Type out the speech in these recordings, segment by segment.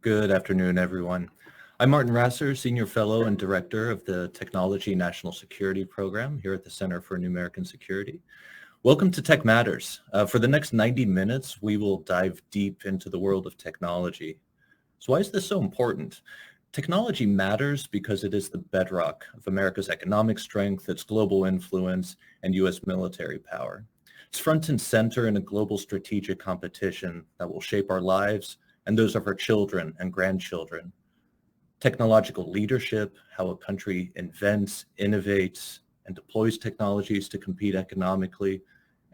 Good afternoon, everyone. I'm Martijn Rasser, Senior Fellow and Director of the Technology National Security Program here at the Center for New American Security. Welcome to TechMatters. For the next 90 minutes, we will dive deep into the world of technology. So why is this so important? Technology matters because it is the bedrock of America's economic strength, its global influence, and U.S. military power. It's front and center in a global strategic competition that will shape our lives and those of our children and grandchildren. Technological leadership, how a country invents, innovates, and deploys technologies to compete economically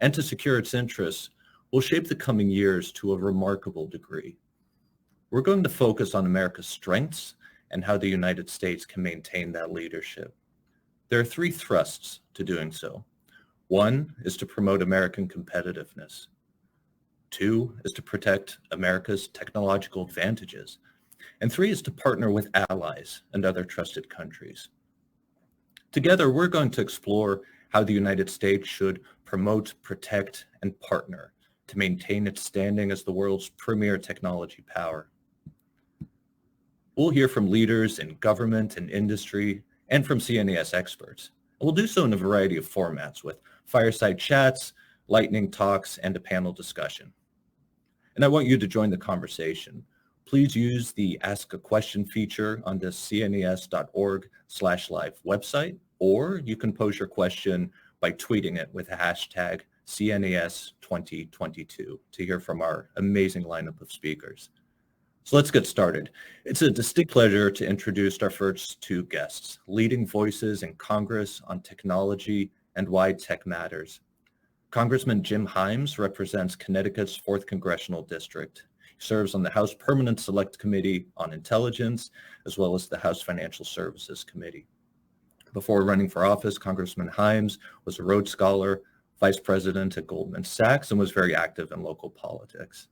and to secure its interests, will shape the coming years to a remarkable degree. We're going to focus on America's strengths and how the United States can maintain that leadership. There are three thrusts to doing so. One is to promote American competitiveness. Two is to protect America's technological advantages. And three is to partner with allies and other trusted countries. Together, we're going to explore how the United States should promote, protect, and partner to maintain its standing as the world's premier technology power. We'll hear from leaders in government and industry and from CNES experts. And we'll do so in a variety of formats with fireside chats, lightning talks, and a panel discussion. And I want you to join the conversation. Please use the Ask a Question feature on the cnes.org/live website, or you can pose your question by tweeting it with the hashtag CNES2022 to hear from our amazing lineup of speakers. So let's get started. It's a distinct pleasure to introduce our first two guests, leading voices in Congress on technology and why tech matters. Congressman Jim Himes represents Connecticut's 4th Congressional District. He serves on the House Permanent Select Committee on Intelligence, as well as the House Financial Services Committee. Before running for office, Congressman Himes was a Rhodes Scholar, vice president at Goldman Sachs, and was very active in local politics.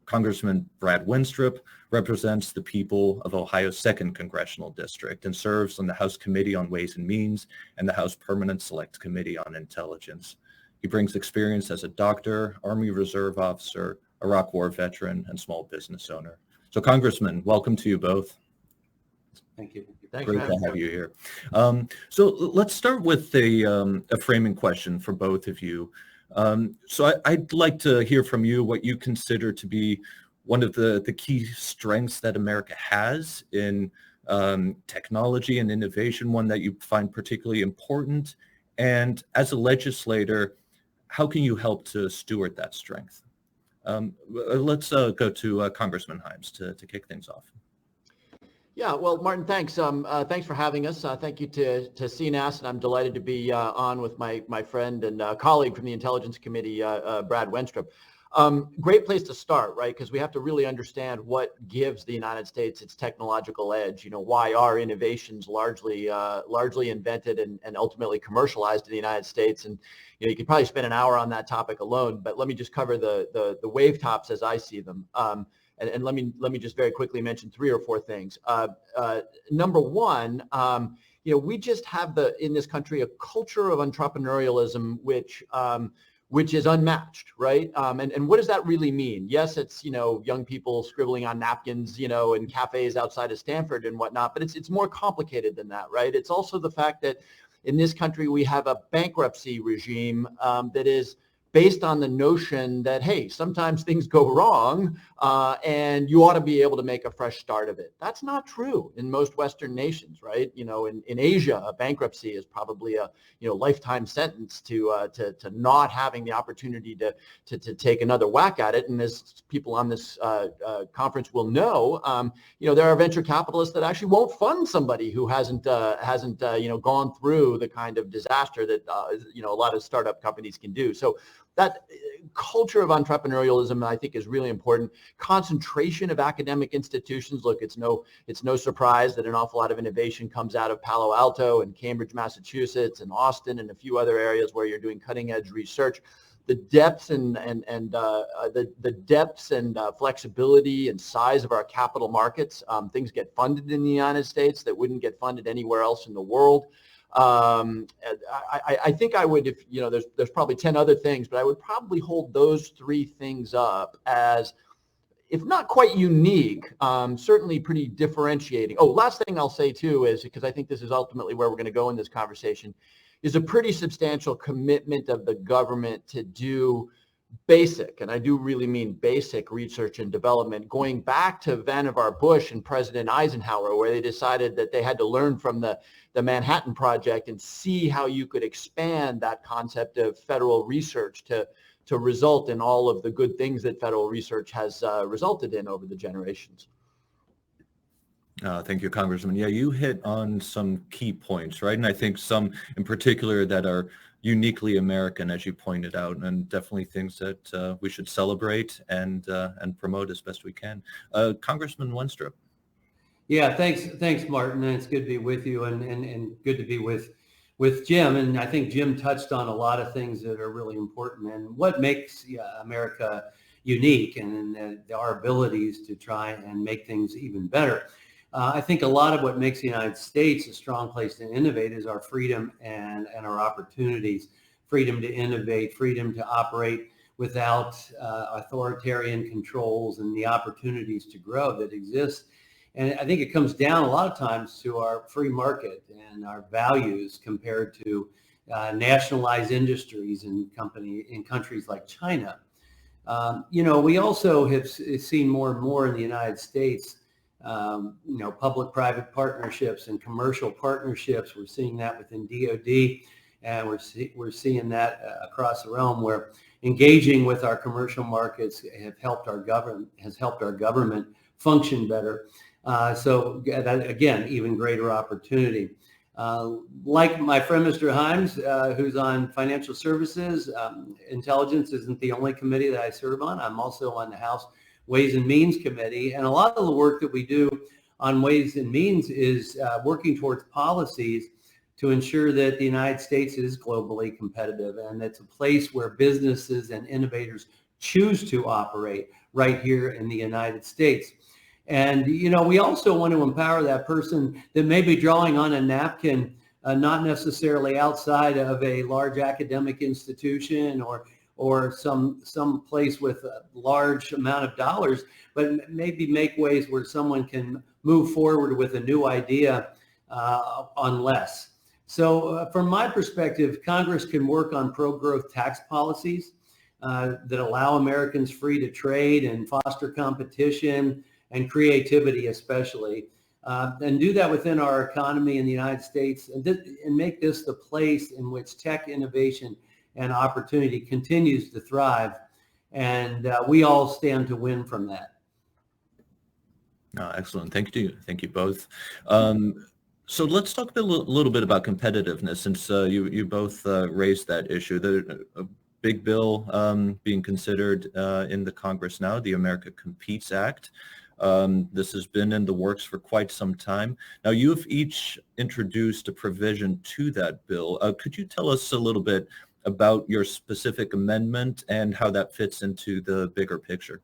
Congressman Brad Wenstrup represents the people of Ohio's 2nd Congressional District and serves on the House Committee on Ways and Means and the House Permanent Select Committee on Intelligence. He brings experience as a doctor, Army Reserve officer, Iraq War veteran, and small business owner. So Congressman, welcome to you both. Thank you. Great to have you here. So let's start with a framing question for both of you. I'd like to hear from you what you consider to be one of the key strengths that America has in technology and innovation, one that you find particularly important. And as a legislator, how can you help to steward that strength? Let's go to Congressman Himes to kick things off. Yeah, well, Martijn, thanks. Thanks for having us. Thank you to CNAS, and I'm delighted to be on with my friend and colleague from the Intelligence Committee, Brad Wenstrup. Great place to start, right? Because we have to really understand what gives the United States its technological edge. You know, why are innovations largely invented and ultimately commercialized in the United States? And you could probably spend an hour on that topic alone. But let me just cover the wave tops as I see them. And let me just very quickly mention 3 or 4 things. Number one, we just have in this country a culture of entrepreneurialism, which is unmatched, right? And what does that really mean? Yes, it's, young people scribbling on napkins, in cafes outside of Stanford and whatnot, but it's more complicated than that, right? It's also the fact that in this country, we have a bankruptcy regime that is based on the notion that, hey, sometimes things go wrong and you ought to be able to make a fresh start of it. That's not true in most Western nations, right? In Asia, a bankruptcy is probably a lifetime sentence to not having the opportunity to take another whack at it. And as people on this conference will know, there are venture capitalists that actually won't fund somebody who hasn't gone through the kind of disaster that a lot of startup companies can do. So that culture of entrepreneurialism, I think, is really important. Concentration of academic institutions. Look, it's no surprise that an awful lot of innovation comes out of Palo Alto and Cambridge, Massachusetts, and Austin, and a few other areas where you're doing cutting-edge research. The depths and flexibility and size of our capital markets. Things get funded in the United States that wouldn't get funded anywhere else in the world. I think I would, if there's probably 10 other things, but I would probably hold those 3 things up as if not quite unique, certainly pretty differentiating. Oh, last thing I'll say too is, because I think this is ultimately where we're going to go in this conversation, is a pretty substantial commitment of the government to do basic, and I do really mean basic research and development, going back to Vannevar Bush and President Eisenhower, where they decided that they had to learn from the Manhattan Project and see how you could expand that concept of federal research to result in all of the good things that federal research has resulted in over the generations. Thank you, Congressman. Yeah, you hit on some key points, right? And I think some in particular that are uniquely American, as you pointed out, and definitely things that we should celebrate and promote as best we can. Congressman Wenstrup. Yeah, thanks, Martin. And it's good to be with you, and good to be with Jim. And I think Jim touched on a lot of things that are really important and what makes America unique, and our abilities to try and make things even better. I think a lot of what makes the United States a strong place to innovate is our freedom and our opportunities, freedom to innovate, freedom to operate without authoritarian controls, and the opportunities to grow that exist. And I think it comes down a lot of times to our free market and our values compared to nationalized industries in countries like China. We also have seen more and more in the United States, public-private partnerships and commercial partnerships. We're seeing that within DoD, and we're seeing that across the realm, where engaging with our commercial markets has helped our government function better. So that, again, even greater opportunity. Like my friend, Mr. Himes, who's on financial services, intelligence isn't the only committee that I serve on. I'm also on the House Ways and Means Committee. And a lot of the work that we do on Ways and Means is working towards policies to ensure that the United States is globally competitive, and it's a place where businesses and innovators choose to operate right here in the United States. And, we also want to empower that person that may be drawing on a napkin, not necessarily outside of a large academic institution or some place with a large amount of dollars, but maybe make ways where someone can move forward with a new idea on less. So from my perspective, Congress can work on pro-growth tax policies that allow Americans free to trade and foster competition and creativity especially, and do that within our economy in the United States, and make this the place in which tech innovation and opportunity continues to thrive. And we all stand to win from that. Excellent. Thank you both. So let's talk a little bit about competitiveness, since you both raised that issue. A big bill being considered in the Congress now, the America Competes Act. This has been in the works for quite some time. Now, you've each introduced a provision to that bill. Could you tell us a little bit about your specific amendment and how that fits into the bigger picture?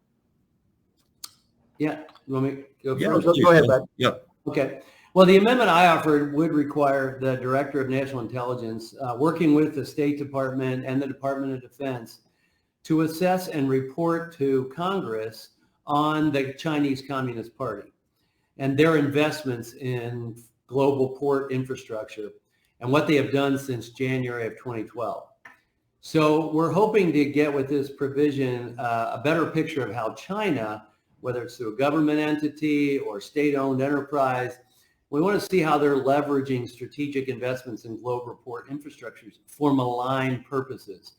Yeah, you want me to go Yeah, first? go ahead, bud. Yeah. Okay. Well, the amendment I offered would require the Director of National Intelligence, working with the State Department and the Department of Defense, to assess and report to Congress on the Chinese Communist Party and their investments in global port infrastructure and what they have done since January of 2012. So we're hoping to get with this provision a better picture of how China, whether it's through a government entity or state-owned enterprise, we want to see how they're leveraging strategic investments in global port infrastructures for malign purposes.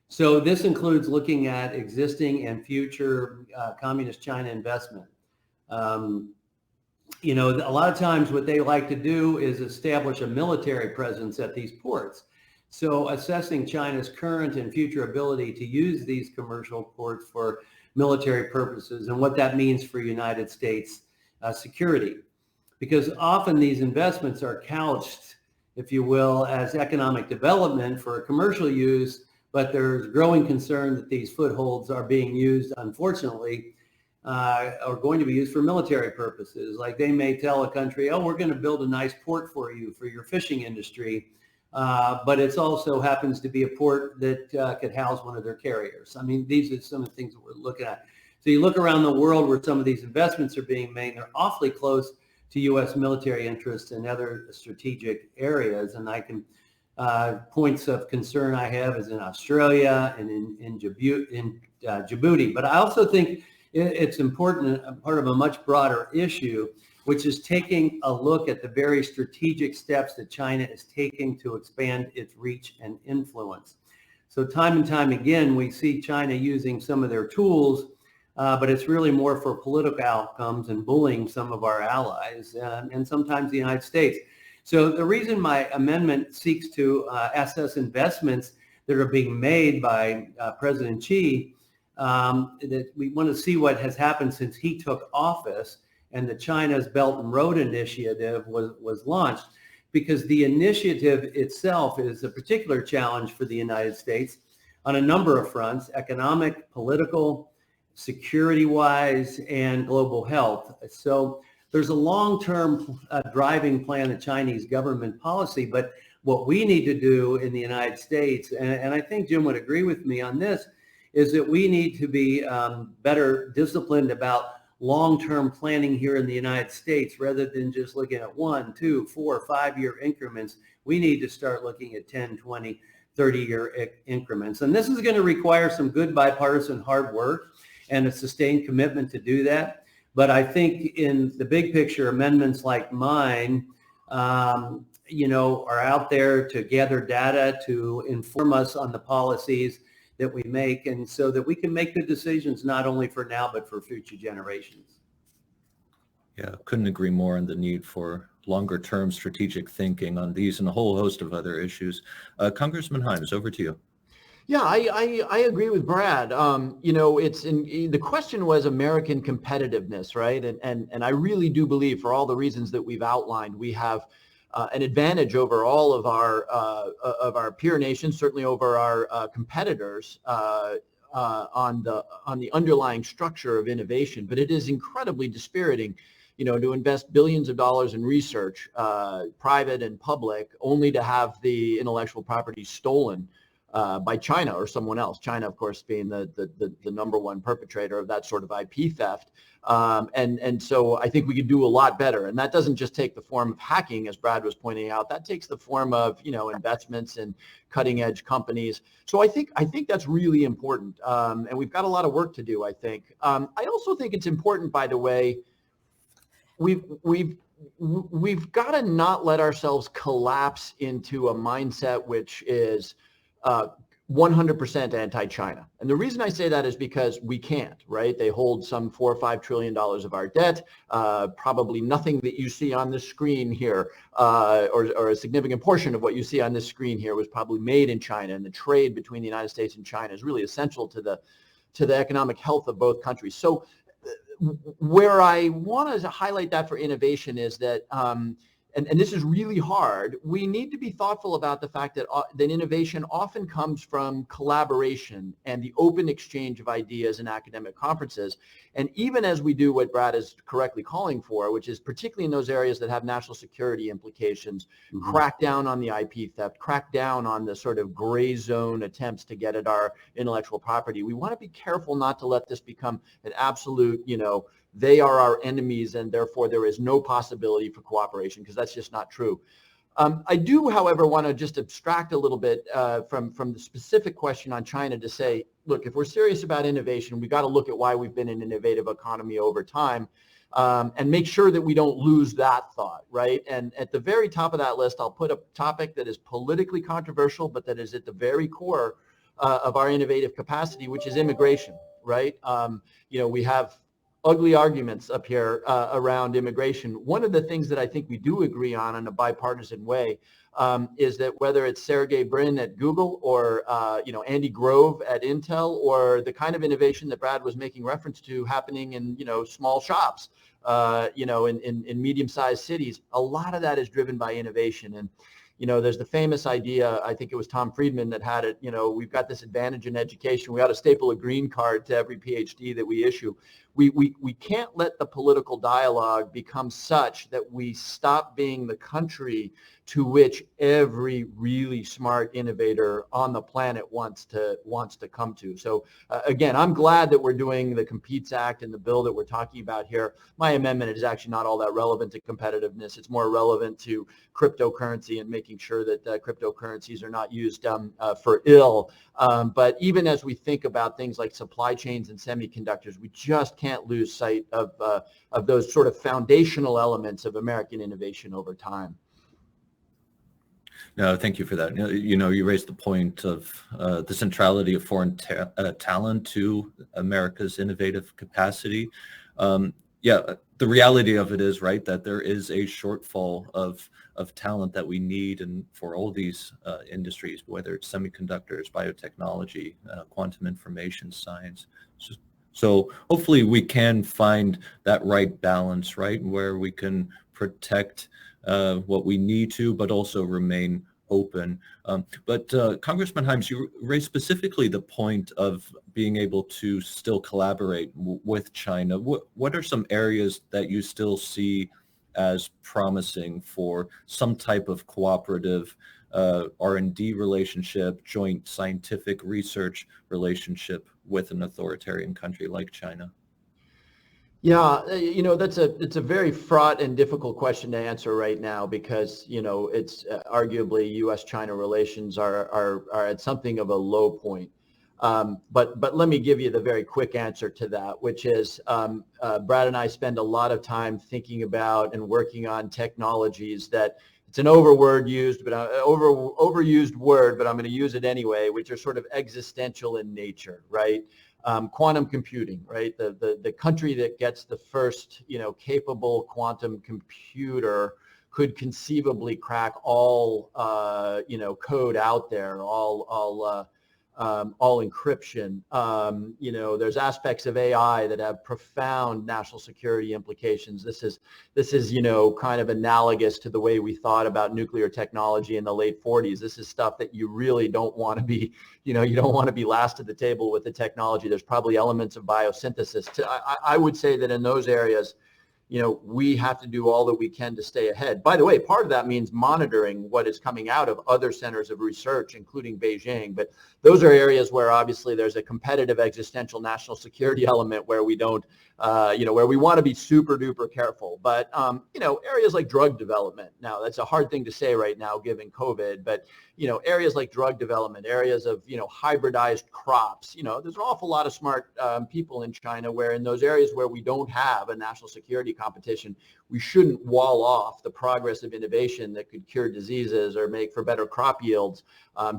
So this includes looking at existing and future communist China investment. A lot of times what they like to do is establish a military presence at these ports. So assessing China's current and future ability to use these commercial ports for military purposes and what that means for United States security. Because often these investments are couched, if you will, as economic development for commercial use, but there's growing concern that these footholds are being used, unfortunately, are going to be used for military purposes. Like they may tell a country, oh, we're going to build a nice port for you for your fishing industry, but it also happens to be a port that could house one of their carriers. I mean, these are some of the things that we're looking at. So you look around the world where some of these investments are being made, they're awfully close to U.S. military interests and other strategic areas. And I can points of concern I have is in Australia and in Djibouti. But I also think it's important, part of a much broader issue, which is taking a look at the very strategic steps that China is taking to expand its reach and influence. So time and time again, we see China using some of their tools, but it's really more for political outcomes and bullying some of our allies and sometimes the United States. So the reason my amendment seeks to assess investments that are being made by President Xi, that we want to see what has happened since he took office and the China's Belt and Road Initiative was launched, because the initiative itself is a particular challenge for the United States on a number of fronts: economic, political, security-wise, and global health. So there's a long-term driving plan of Chinese government policy, but what we need to do in the United States, and I think Jim would agree with me on this, is that we need to be better disciplined about long-term planning here in the United States, rather than just looking at 1, 2, 4, 5-year increments. We need to start looking at 10, 20, 30-year increments. And this is going to require some good bipartisan hard work and a sustained commitment to do that. But I think in the big picture, amendments like mine, are out there to gather data, to inform us on the policies that we make, and so that we can make good decisions, not only for now, but for future generations. Yeah, couldn't agree more on the need for longer term strategic thinking on these and a whole host of other issues. Congressman Himes, over to you. Yeah, I agree with Brad. The question was American competitiveness, right? And I really do believe, for all the reasons that we've outlined, we have an advantage over all of our peer nations, certainly over our competitors on the underlying structure of innovation. But it is incredibly dispiriting, to invest billions of dollars in research, private and public, only to have the intellectual property stolen by China or someone else. China, of course, being the number one perpetrator of that sort of IP theft. And so I think we could do a lot better. And that doesn't just take the form of hacking, as Brad was pointing out. That takes the form of, investments in cutting edge companies. So I think that's really important. And we've got a lot of work to do, I think. I also think it's important, by the way, we've got to not let ourselves collapse into a mindset which is 100% anti-China. And the reason I say that is because we can't, right? They hold some $4 or $5 trillion of our debt. Probably nothing that you see on this screen here, or a significant portion of what you see on this screen here, was probably made in China. And the trade between the United States and China is really essential to the economic health of both countries. So where I want to highlight that for innovation is that, and this is really hard, we need to be thoughtful about the fact that innovation often comes from collaboration and the open exchange of ideas in academic conferences. And even as we do what Brad is correctly calling for, which is particularly in those areas that have national security implications, crack down on the IP theft, crack down on the sort of gray zone attempts to get at our intellectual property, we want to be careful not to let this become an absolute, they are our enemies and therefore there is no possibility for cooperation, because that's just not true. I do, however, want to just abstract a little bit from the specific question on China to say, look, if we're serious about innovation, we've got to look at why we've been an innovative economy over time, and make sure that we don't lose that thought, right? And at the very top of that list, I'll put a topic that is politically controversial, but that is at the very core of our innovative capacity, which is immigration, right? We have ugly arguments up here around immigration. One of the things that I think we do agree on in a bipartisan way is that whether it's Sergey Brin at Google or Andy Grove at Intel, or the kind of innovation that Brad was making reference to happening in small shops, in medium-sized cities, a lot of that is driven by innovation. And there's the famous idea, I think it was Tom Friedman that had it, we've got this advantage in education. We ought to staple a green card to every PhD that we issue. We can't let the political dialogue become such that we stop being the country to which every really smart innovator on the planet wants to come to. So again, I'm glad that we're doing the Competes Act and the bill that we're talking about here. My amendment is actually not all that relevant to competitiveness. It's more relevant to cryptocurrency and making sure that cryptocurrencies are not used for ill. But even as we think about things like supply chains and semiconductors, we just can't lose sight of those sort of foundational elements of American innovation over time. No, thank you for that. You raised the point of the centrality of foreign talent to America's innovative capacity. The reality of it is, right, that there is a shortfall of talent that we need and for all these industries, whether it's semiconductors, biotechnology, quantum information science. So hopefully we can find that right balance, right, where we can protect what we need to, but also remain open. But Congressman Hyams, you raised specifically the point of being able to still collaborate with China. What are some areas that you still see as promising for some type of cooperative R&D relationship, joint scientific research relationship with an authoritarian country like China? Yeah, it's a very fraught and difficult question to answer right now because, it's arguably U.S.-China relations are at something of a low point. But let me give you the very quick answer to that, which is Brad and I spend a lot of time thinking about and working on technologies that it's an overused word, but I'm going to use it anyway, which are sort of existential in nature, right? Quantum computing, right? The country that gets the first, capable quantum computer could conceivably crack all, code out there, all encryption. There's aspects of AI that have profound national security implications. This is, kind of analogous to the way we thought about nuclear technology in the late 40s. This is stuff that you really don't want to be, you don't want to be last at the table with the technology. There's probably elements of biosynthesis. I would say that in those areas, we have to do all that we can to stay ahead. By the way, part of that means monitoring what is coming out of other centers of research, including Beijing. But those are areas where obviously there's a competitive existential national security element where we don't, where we want to be super duper careful. But, areas like drug development. Now, that's a hard thing to say right now given COVID, but, areas like drug development, areas of, hybridized crops, there's an awful lot of smart people in China where in those areas where we don't have a national security competition, we shouldn't wall off the progress of innovation that could cure diseases or make for better crop yields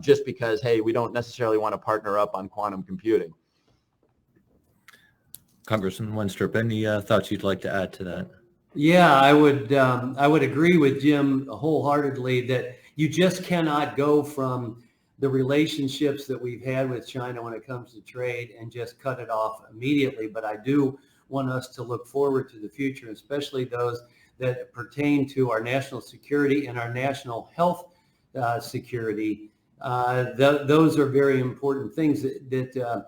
just because, hey, we don't necessarily want to partner up on quantum computing. Congressman Wenstrup, any thoughts you'd like to add to that? Yeah, I would agree with Jim wholeheartedly that you just cannot go from the relationships that we've had with China when it comes to trade and just cut it off immediately. But I do want us to look forward to the future, especially those that pertain to our national security and our national health security. Those are very important things that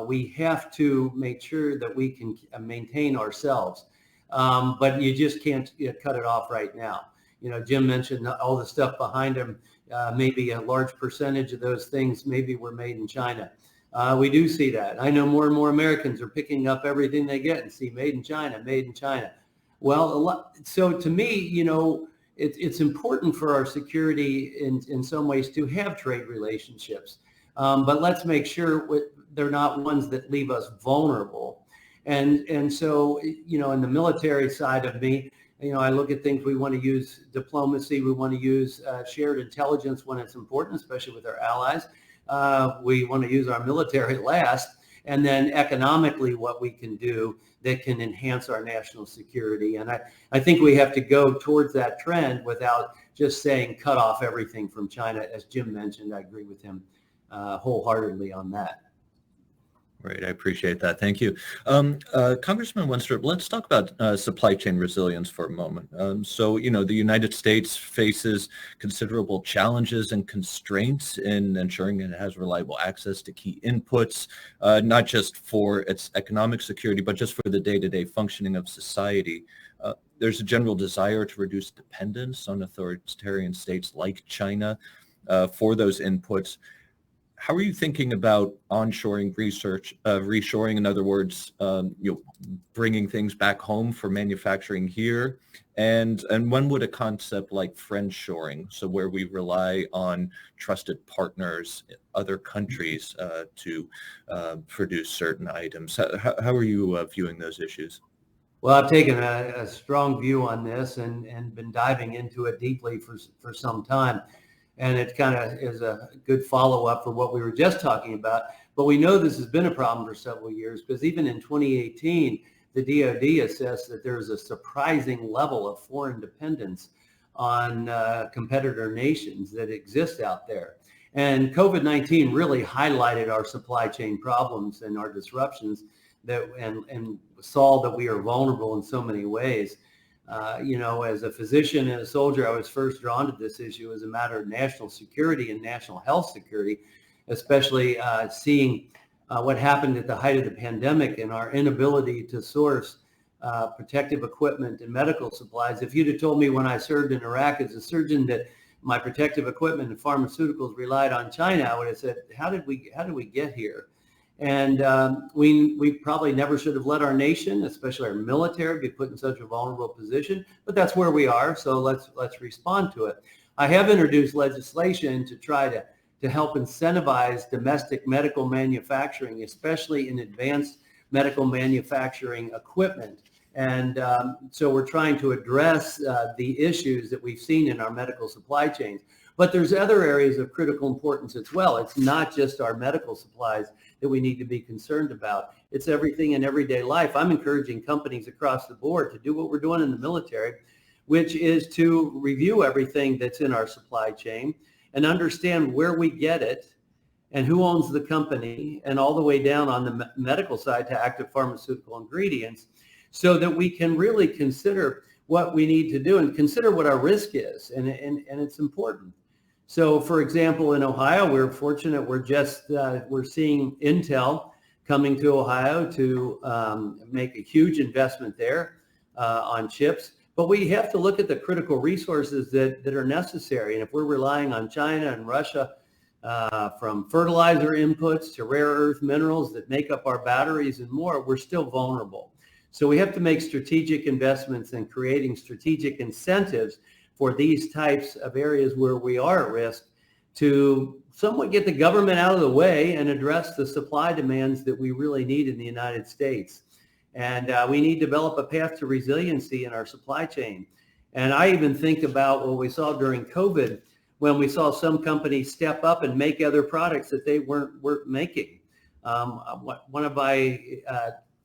we have to make sure that we can maintain ourselves. But you just can't cut it off right now. Jim mentioned all the stuff behind him. Maybe a large percentage of those things maybe were made in China. We do see that. I know more and more Americans are picking up everything they get and see made in China, made in China. Well, so to me, it's important for our security in some ways to have trade relationships. But let's make sure they're not ones that leave us vulnerable. And so, in the military side of me, I look at things, we want to use diplomacy, we want to use shared intelligence when it's important, especially with our allies. We want to use our military last, and then economically what we can do that can enhance our national security. And I think we have to go towards that trend without just saying cut off everything from China. As Jim mentioned, I agree with him wholeheartedly on that. Great, I appreciate that. Thank you. Congressman Wenstrup, let's talk about supply chain resilience for a moment. So, the United States faces considerable challenges and constraints in ensuring it has reliable access to key inputs, not just for its economic security, but just for the day-to-day functioning of society. there's a general desire to reduce dependence on authoritarian states like China for those inputs. How are you thinking about onshoring research, reshoring, in other words, bringing things back home for manufacturing here? And when would a concept like friendshoring, so where we rely on trusted partners, other countries to produce certain items, how are you viewing those issues? Well, I've taken a strong view on this and been diving into it deeply for some time. And it kind of is a good follow-up for what we were just talking about. But we know this has been a problem for several years, because even in 2018, the DoD assessed that there's a surprising level of foreign dependence on competitor nations that exist out there. And COVID-19 really highlighted our supply chain problems and our disruptions and saw that we are vulnerable in so many ways. As a physician and a soldier, I was first drawn to this issue as a matter of national security and national health security, especially seeing what happened at the height of the pandemic and our inability to source protective equipment and medical supplies. If you'd have told me when I served in Iraq as a surgeon that my protective equipment and pharmaceuticals relied on China, I would have said, how did we get here? And we probably never should have let our nation, especially our military, be put in such a vulnerable position. But that's where we are, so let's respond to it. I have introduced legislation to try to help incentivize domestic medical manufacturing, especially in advanced medical manufacturing equipment. And so we're trying to address the issues that we've seen in our medical supply chains. But there's other areas of critical importance as well. It's not just our medical supplies that we need to be concerned about. It's everything in everyday life. I'm encouraging companies across the board to do what we're doing in the military, which is to review everything that's in our supply chain and understand where we get it and who owns the company, and all the way down on the medical side to active pharmaceutical ingredients, so that we can really consider what we need to do and consider what our risk is. And it's important. So, for example, in Ohio, we're fortunate. We're seeing Intel coming to Ohio to make a huge investment there on chips. But we have to look at the critical resources that are necessary. And if we're relying on China and Russia, from fertilizer inputs to rare earth minerals that make up our batteries and more, we're still vulnerable. So we have to make strategic investments in creating strategic incentives for these types of areas where we are at risk, to somewhat get the government out of the way and address the supply demands that we really need in the United States. And we need to develop a path to resiliency in our supply chain. And I even think about what we saw during COVID, when we saw some companies step up and make other products that they weren't making.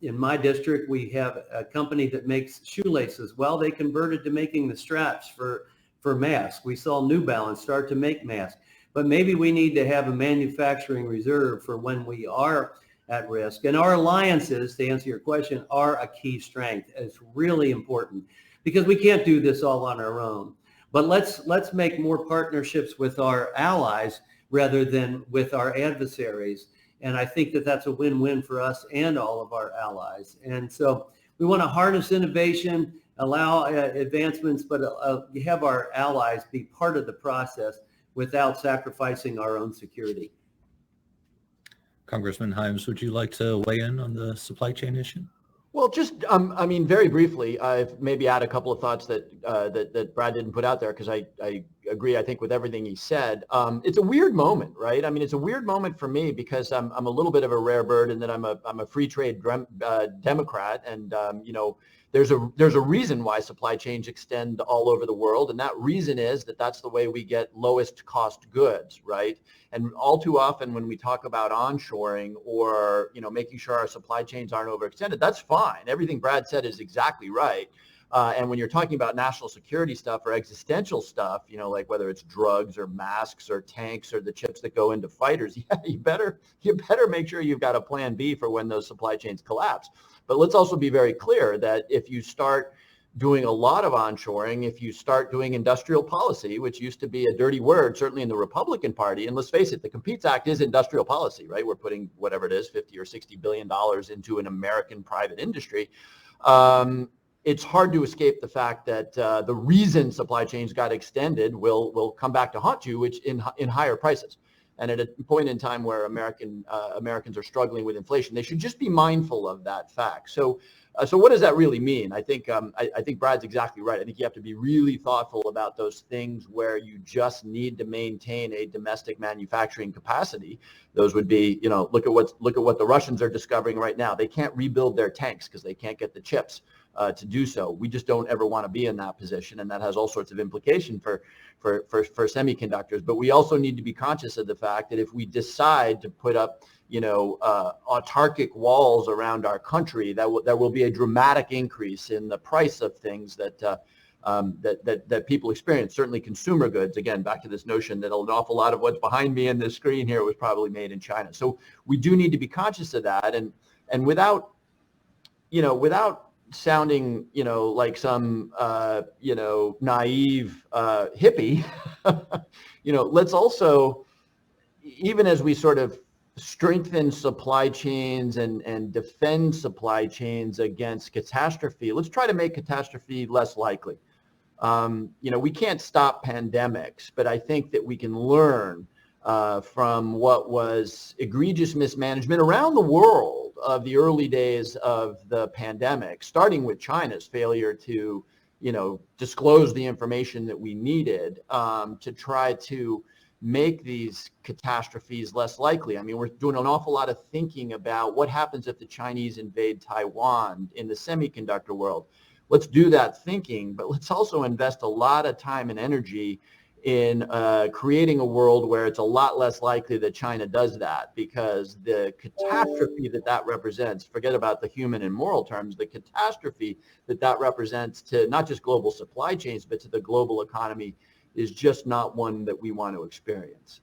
In my district, we have a company that makes shoelaces. Well, they converted to making the straps for masks. We saw New Balance start to make masks. But maybe we need to have a manufacturing reserve for when we are at risk. And our alliances, to answer your question, are a key strength. It's really important, because we can't do this all on our own. But let's make more partnerships with our allies rather than with our adversaries. And I think that that's a win-win for us and all of our allies. And so we want to harness innovation, allow advancements, but have our allies be part of the process without sacrificing our own security. Congressman Hyams, would you like to weigh in on the supply chain issue? Well, just, very briefly, I've maybe add a couple of thoughts that Brad didn't put out there, because I agree, I think, with everything he said. It's a weird moment, right? I mean, it's a weird moment for me, because I'm a little bit of a rare bird, and that I'm a free trade Democrat, and there's a reason why supply chains extend all over the world, and that reason is that's the way we get lowest cost goods, right? And all too often when we talk about onshoring or making sure our supply chains aren't overextended, that's fine. Everything Brad said is exactly right. And when you're talking about national security stuff or existential stuff, like whether it's drugs or masks or tanks or the chips that go into fighters, yeah, you better make sure you've got a plan B for when those supply chains collapse. But let's also be very clear that if you start doing a lot of onshoring, if you start doing industrial policy, which used to be a dirty word, certainly in the Republican Party, and let's face it, the Competes Act is industrial policy, right? We're putting whatever it is, $50 or $60 billion into an American private industry. it's hard to escape the fact that the reason supply chains got extended will come back to haunt you, which in higher prices. And at a point in time where Americans are struggling with inflation, they should just be mindful of that fact. So what does that really mean? I think Brad's exactly right. I think you have to be really thoughtful about those things where you just need to maintain a domestic manufacturing capacity. Those would be, look at what the Russians are discovering right now. They can't rebuild their tanks because they can't get the chips to do so. We just don't ever want to be in that position, and that has all sorts of implication for semiconductors. But we also need to be conscious of the fact that if we decide to put up autarkic walls around our country, there will be a dramatic increase in the price of things that people experience, certainly consumer goods. Again, back to this notion that an awful lot of what's behind me in this screen here was probably made in China. So we do need to be conscious of that, and without sounding, like some, naive hippie, let's also, even as we sort of strengthen supply chains and defend supply chains against catastrophe, let's try to make catastrophe less likely. We can't stop pandemics, but I think that we can learn from what was egregious mismanagement around the world of the early days of the pandemic, starting with China's failure to, disclose the information that we needed to try to make these catastrophes less likely. I mean, we're doing an awful lot of thinking about what happens if the Chinese invade Taiwan in the semiconductor world. Let's do that thinking, but let's also invest a lot of time and energy in creating a world where it's a lot less likely that China does that, because the catastrophe that represents, forget about the human and moral terms, the catastrophe that represents to not just global supply chains, but to the global economy is just not one that we want to experience.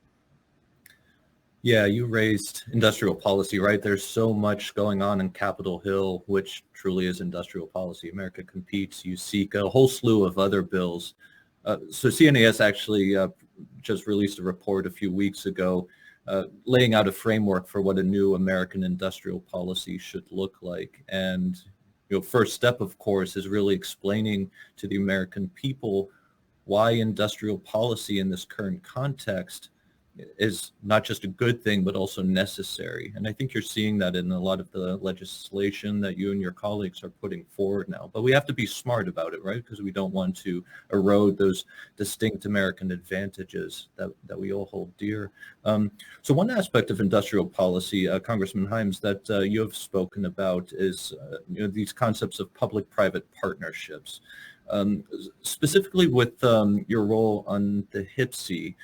Yeah, you raised industrial policy, right? There's so much going on in Capitol Hill, which truly is industrial policy. America Competes, you seek a whole slew of other bills. So CNAS actually just released a report a few weeks ago laying out a framework for what a new American industrial policy should look like. And first step, of course, is really explaining to the American people why industrial policy in this current context is not just a good thing, but also necessary. And I think you're seeing that in a lot of the legislation that you and your colleagues are putting forward now. But we have to be smart about it, right? Because we don't want to erode those distinct American advantages that we all hold dear. So one aspect of industrial policy, Congressman Hymes, that you have spoken about is these concepts of public-private partnerships. Specifically with your role on the HPSI,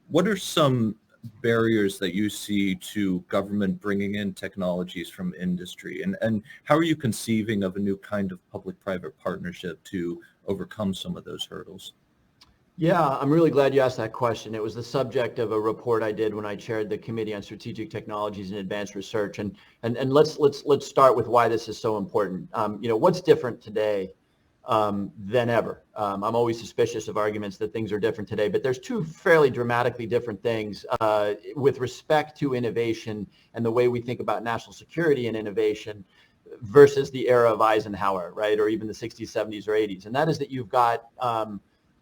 what are some barriers that you see to government bringing in technologies from industry? And how are you conceiving of a new kind of public-private partnership to overcome some of those hurdles? Yeah, I'm really glad you asked that question. It was the subject of a report I did when I chaired the Committee on Strategic Technologies and Advanced Research. And let's start with why this is so important. What's different today than ever? I'm always suspicious of arguments that things are different today, but there's two fairly dramatically different things with respect to innovation and the way we think about national security and innovation versus the era of Eisenhower, right? Or even the 60s, 70s, or 80s. And that is that you've got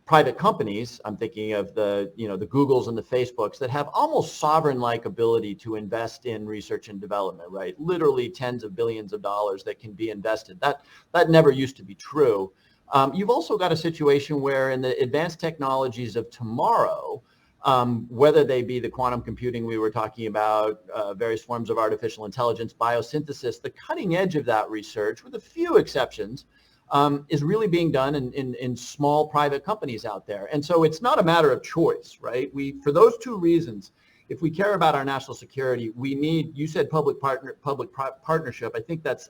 private companies, I'm thinking of the Googles and the Facebooks, that have almost sovereign-like ability to invest in research and development, right? Literally tens of billions of dollars that can be invested. That never used to be true. You've also got a situation where in the advanced technologies of tomorrow, whether they be the quantum computing we were talking about, various forms of artificial intelligence, biosynthesis, the cutting edge of that research, with a few exceptions, is really being done in small private companies out there. And so it's not a matter of choice, right? For those two reasons, if we care about our national security, we need, you said public partnership. I think that's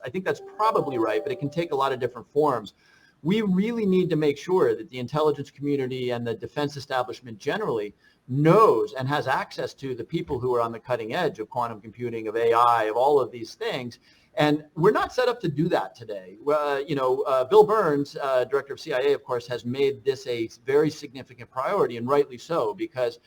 probably right, but it can take a lot of different forms. We really need to make sure that the intelligence community and the defense establishment generally knows and has access to the people who are on the cutting edge of quantum computing, of AI, of all of these things. And we're not set up to do that today. Bill Burns, director of CIA, of course, has made this a very significant priority, and rightly so, because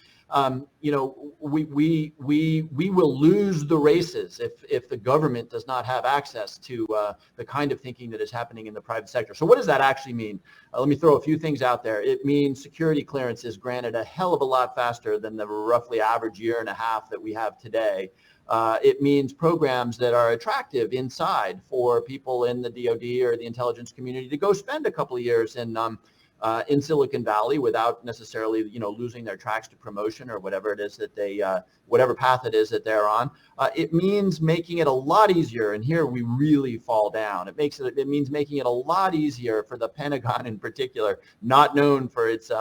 we will lose the races if the government does not have access to the kind of thinking that is happening in the private sector. So what does that actually mean? Let me throw a few things out there. It means security clearance is granted a hell of a lot faster than the roughly average year and a half that we have today. It means programs that are attractive inside for people in the DoD or the intelligence community to go spend a couple of years in Silicon Valley without necessarily, losing their tracks to promotion or whatever it is that whatever path it is that they're on. It means making it a lot easier, and here we really fall down. It means making it a lot easier for the Pentagon in particular, not known for its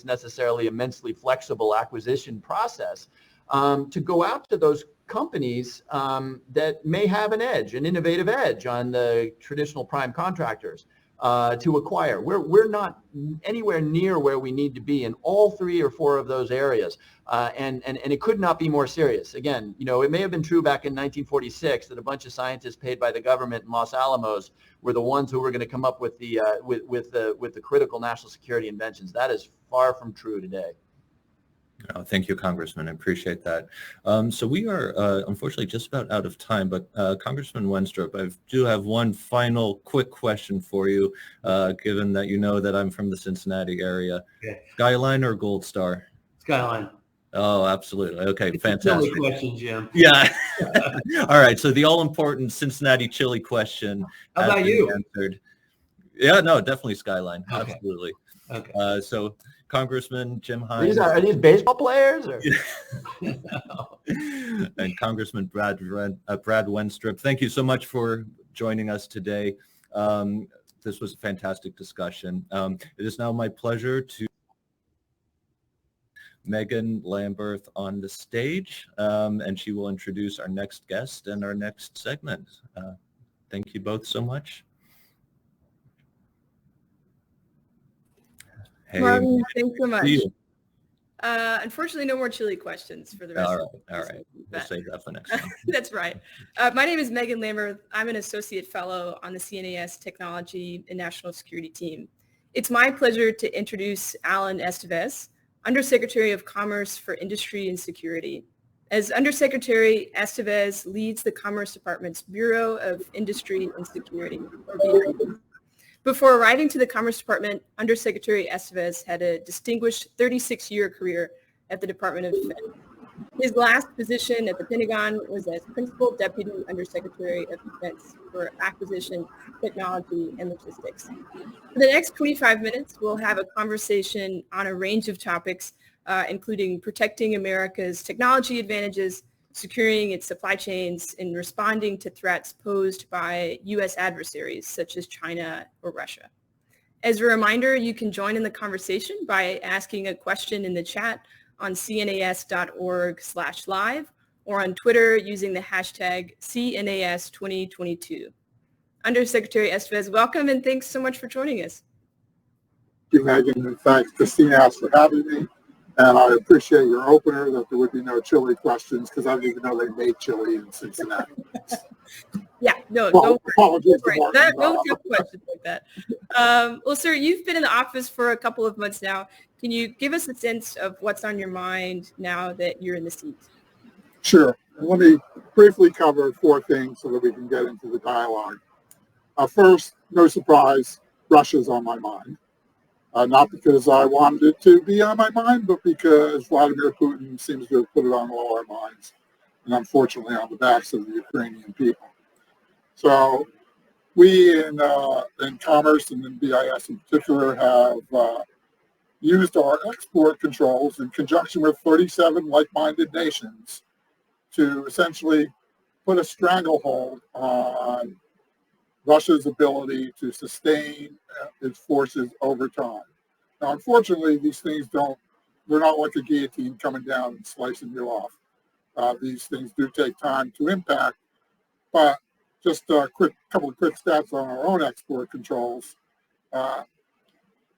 necessarily immensely flexible acquisition process, to go out to those companies that may have an innovative edge on the traditional prime contractors to acquire. We're not anywhere near where we need to be in all 3 or 4 of those areas, and it could not be more serious. Again, it may have been true back in 1946 that a bunch of scientists paid by the government in Los Alamos were the ones who were going to come up with the critical national security inventions. That is far from true today. Oh, thank you, Congressman. I appreciate that. So we are unfortunately just about out of time, but Congressman Wenstrup, I do have one final quick question for you, given that you know that I'm from the Cincinnati area. Okay. Skyline or Gold Star? Skyline. Oh, absolutely. Okay, it's fantastic. A silly question, Jim. Yeah. All right. So the all-important Cincinnati chili question. How about you? Answered. Yeah, no, definitely Skyline. Okay. Absolutely. Okay. So Congressman Jim Hines. Are these baseball players? Or? And Congressman Brad Wenstrup, thank you so much for joining us today. This was a fantastic discussion. It is now my pleasure to Megan Lamberth on the stage, and she will introduce our next guest and our next segment. Thank you both so much. Hey, Martin, thanks so much. Unfortunately, no more chili questions for the rest of the All right. We'll save that for next time. That's right. My name is Megan Lamberth. I'm an associate fellow on the CNAS Technology and National Security team. It's my pleasure to introduce Alan Estevez, Undersecretary of Commerce for Industry and Security. As Undersecretary, Estevez leads the Commerce Department's Bureau of Industry and Security, or BIS. Before arriving to the Commerce Department, Undersecretary Estevez had a distinguished 36-year career at the Department of Defense. His last position at the Pentagon was as Principal Deputy Undersecretary of Defense for Acquisition, Technology, and Logistics. For the next 25 minutes, we'll have a conversation on a range of topics, including protecting America's technology advantages, securing its supply chains, and responding to threats posed by U.S. adversaries such as China or Russia. As a reminder, you can join in the conversation by asking a question in the chat on cnas.org/live or on Twitter using the hashtag CNAS2022. Undersecretary Estevez, welcome and thanks so much for joining us. Thank you, Megan, and thanks to CNAS for having me. And I appreciate your opener that there would be no chili questions because I didn't even know they made chili in Cincinnati. Yeah, no, well, don't worry. No questions like that. Well, sir, you've been in the office for a couple of months now. Can you give us a sense of what's on your mind now that you're in the seat? Sure. Let me briefly cover 4 things so that we can get into the dialogue. First, no surprise, Russia's on my mind. Not because I wanted it to be on my mind, but because Vladimir Putin seems to have put it on all our minds, and unfortunately on the backs of the Ukrainian people. So we in Commerce and in BIS in particular have used our export controls in conjunction with 37 like-minded nations to essentially put a stranglehold on Russia's ability to sustain its forces over time. Now, unfortunately, these things they're not like a guillotine coming down and slicing you off. These things do take time to impact, but just a couple of quick stats on our own export controls.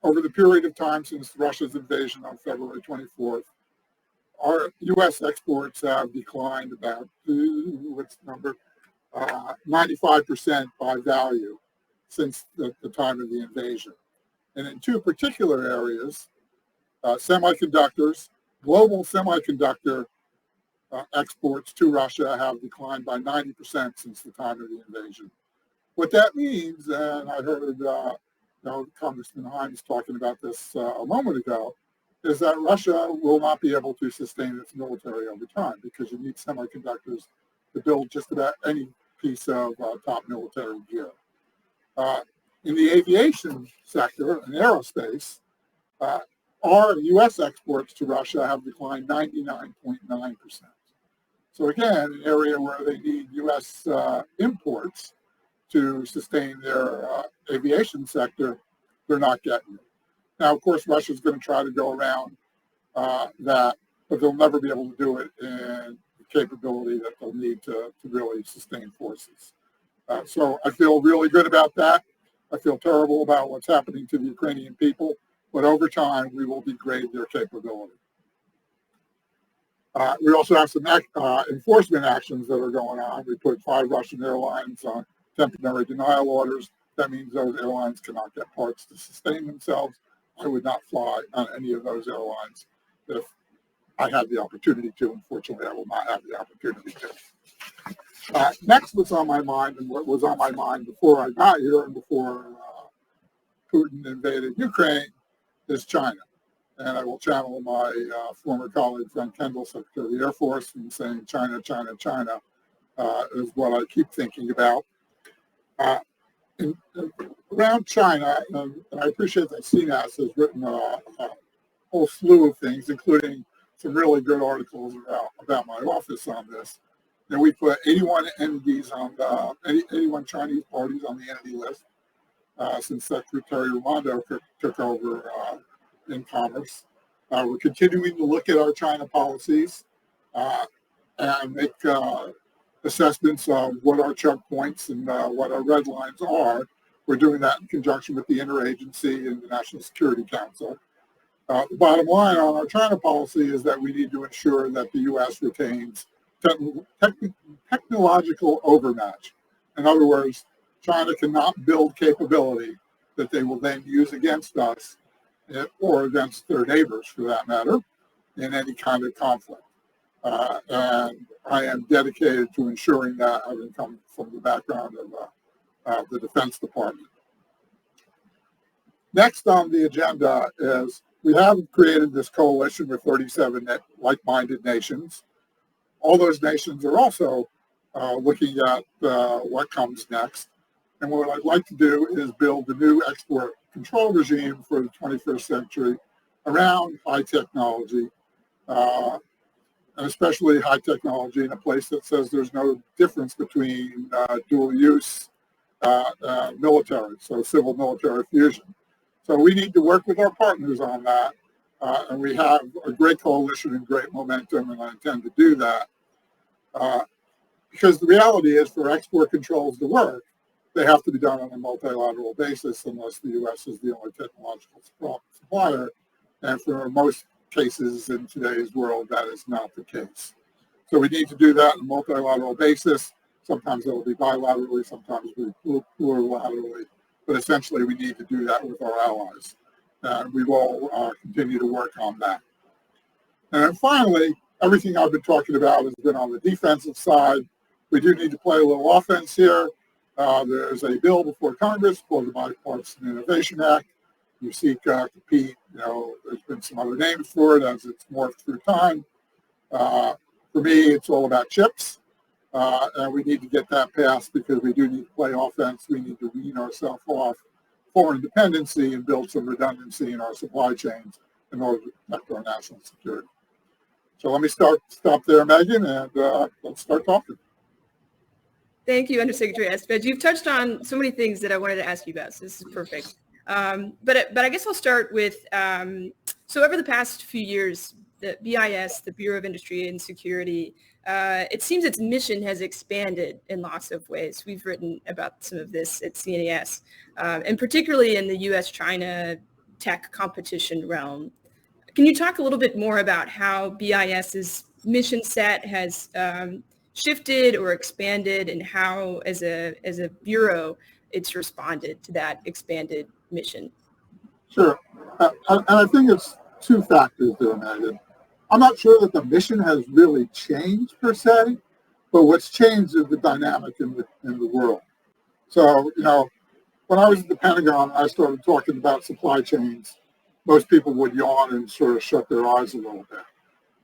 Over the period of time since Russia's invasion on February 24th, our U.S. exports have declined about, 95% by value since the time of the invasion. And in 2 particular areas, semiconductors global semiconductor exports to Russia have declined by 90% since the time of the invasion. What that means, and I heard Congressman Hines talking about this a moment ago, is that Russia will not be able to sustain its military over time because you need semiconductors to build just about any piece of top military gear. In the aviation sector and aerospace, our U.S. exports to Russia have declined 99.9%. So again, an area where they need U.S. imports to sustain their aviation sector, they're not getting it. Now, of course, Russia's going to try to go around that, but they'll never be able to do it in the capability that they'll need to really sustain forces. So I feel really good about that. I feel terrible about what's happening to the Ukrainian people, but over time, we will degrade their capability. We also have some enforcement actions that are going on. We put 5 Russian airlines on temporary denial orders. That means those airlines cannot get parts to sustain themselves. I would not fly on any of those airlines if I had the opportunity to. Unfortunately, I will not have the opportunity to. Next was on my mind, and what was on my mind before I got here and before Putin invaded Ukraine, is China. And I will channel my former colleague, friend Kendall, Secretary of the Air Force, and saying China, China, China is what I keep thinking about. Around China, and I appreciate that CNAS has written a whole slew of things, including some really good articles about my office on this. And we put 81 entities on 81 Chinese parties on the entity list since Secretary Raimondo took over in commerce. We're continuing to look at our China policies and make assessments of what our choke points and what our red lines are. We're doing that in conjunction with the interagency and the National Security Council. The bottom line on our China policy is that we need to ensure that the U.S. retains technological overmatch. In other words, China cannot build capability that they will then use against us or against their neighbors, for that matter, in any kind of conflict. And I am dedicated to ensuring that, having come from the background of the Defense Department. Next on the agenda is we have created this coalition with 37 like-minded nations. All those nations are also looking at what comes next. And what I'd like to do is build a new export control regime for the 21st century around high technology, and especially high technology in a place that says there's no difference between dual use military, so civil military fusion. So we need to work with our partners on that, and we have a great coalition and great momentum, and I intend to do that. Because the reality is, for export controls to work, they have to be done on a multilateral basis unless the U.S. is the only technological supplier. And for most cases in today's world, that is not the case. So we need to do that on a multilateral basis. Sometimes it will be bilaterally, sometimes it will be plurilaterally. But essentially, we need to do that with our allies. And we will continue to work on that. And then finally, everything I've been talking about has been on the defensive side. We do need to play a little offense here. There's a bill before Congress called the Bipartisan Innovation Act. You seek compete. There's been some other names for it as it's morphed through time. For me, it's all about chips, and we need to get that passed because we do need to play offense. We need to wean ourselves off foreign dependency and build some redundancy in our supply chains in order to protect our national security. So let me stop there, Megan, and let's start talking. Thank you, Undersecretary Estevez. You've touched on so many things that I wanted to ask you about, so this is perfect. But I guess I'll start with, so over the past few years, the BIS, the Bureau of Industry and Security, it seems its mission has expanded in lots of ways. We've written about some of this at CNAS, and particularly in the U.S.-China tech competition realm. Can you talk a little bit more about how BIS's mission set has shifted or expanded, and how, as a bureau, it's responded to that expanded mission? Sure. And I think it's two factors there, Megan. I'm not sure that the mission has really changed per se, but what's changed is the dynamic in the world. So, when I was at the Pentagon, I started talking about supply chains. Most people would yawn and sort of shut their eyes a little bit.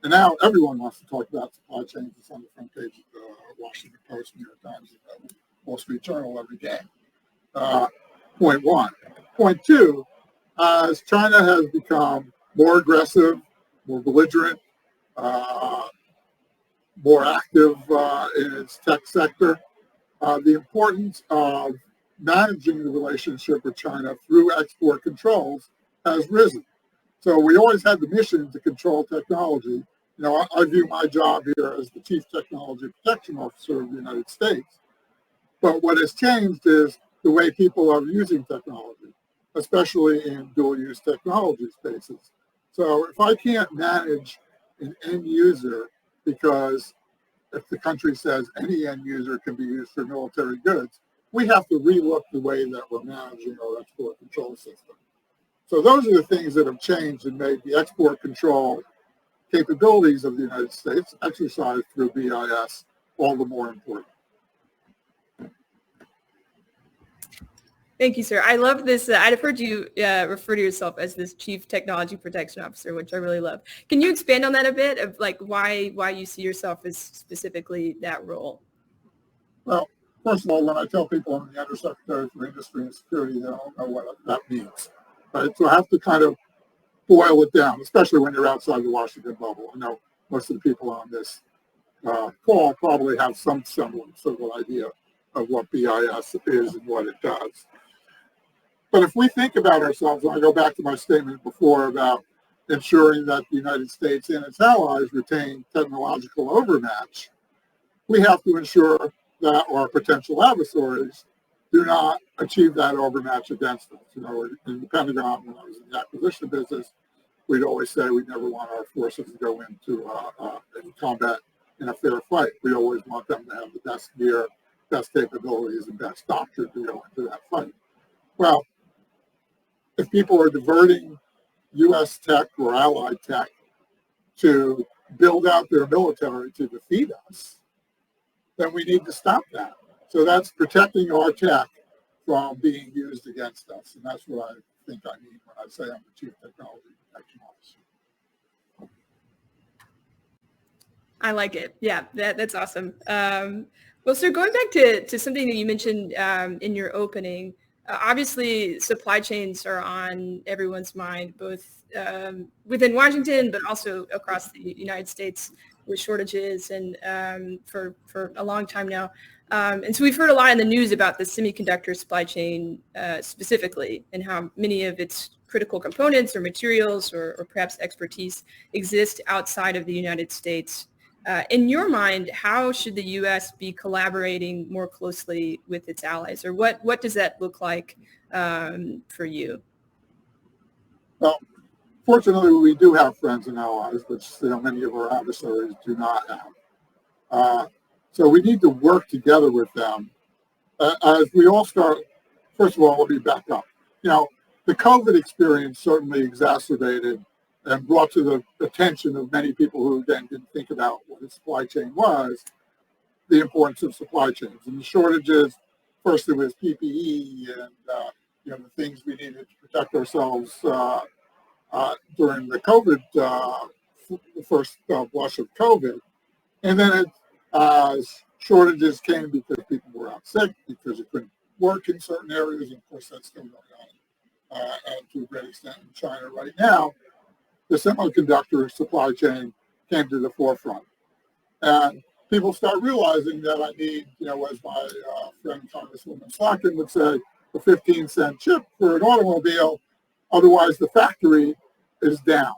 And now everyone wants to talk about supply chains. It's on the front page of the Washington Post, New York Times, and the Wall Street Journal every day. Point one. Point two, as China has become more aggressive, more belligerent, more active in its tech sector, the importance of managing the relationship with China through export controls has risen. So we always had the mission to control technology. I view my job here as the Chief Technology Protection Officer of the United States. But what has changed is the way people are using technology, especially in dual-use technology spaces. So if I can't manage an end user, because if the country says any end user can be used for military goods, we have to relook the way that we're managing our export control system. So those are the things that have changed and made the export control capabilities of the United States exercised through BIS all the more important. Thank you, sir. I love this. I've heard you refer to yourself as this Chief Technology Protection Officer, which I really love. Can you expand on that a bit, of like why you see yourself as specifically that role? Well, first of all, when I tell people I'm the Undersecretary for Industry and Security, they don't know what that means. Right? So I have to kind of boil it down, especially when you're outside the Washington bubble. I know most of the people on this call probably have some semblance of an idea of what BIS is and what it does. But if we think about ourselves, and I go back to my statement before about ensuring that the United States and its allies retain technological overmatch, we have to ensure that our potential adversaries do not achieve that overmatch against us. In the Pentagon, when I was in the acquisition business, we'd always say we never want our forces to go into combat in a fair fight. We always want them to have the best gear, best capabilities, and best doctrine to go into that fight. Well, if people are diverting U.S. tech or allied tech to build out their military to defeat us, then we need to stop that. So that's protecting our tech from being used against us. And that's what I think I mean when I say I'm the Chief Technology Protection Officer. I like it. Yeah, that's awesome. Well, sir, going back to something that you mentioned in your opening, obviously supply chains are on everyone's mind, both within Washington, but also across the United States with shortages and for a long time now. And so we've heard a lot in the news about the semiconductor supply chain specifically, and how many of its critical components or materials or perhaps expertise exist outside of the United States. In your mind, how should the U.S. be collaborating more closely with its allies, or what does that look like for you? Well, fortunately, we do have friends and allies, which many of our adversaries do not have. So we need to work together with them as we all start. First of all, let me back up. The COVID experience certainly exacerbated and brought to the attention of many people who then didn't think about what a supply chain was, the importance of supply chains and the shortages. First, it was PPE and the things we needed to protect ourselves during the COVID, the first blush of COVID, and then as shortages came because people were out sick, because they couldn't work in certain areas, and of course that's still going on and to a great extent in China right now. The semiconductor supply chain came to the forefront. And people start realizing that I need, as my friend Congresswoman Slotkin would say, a 15-cent chip for an automobile, otherwise the factory is down.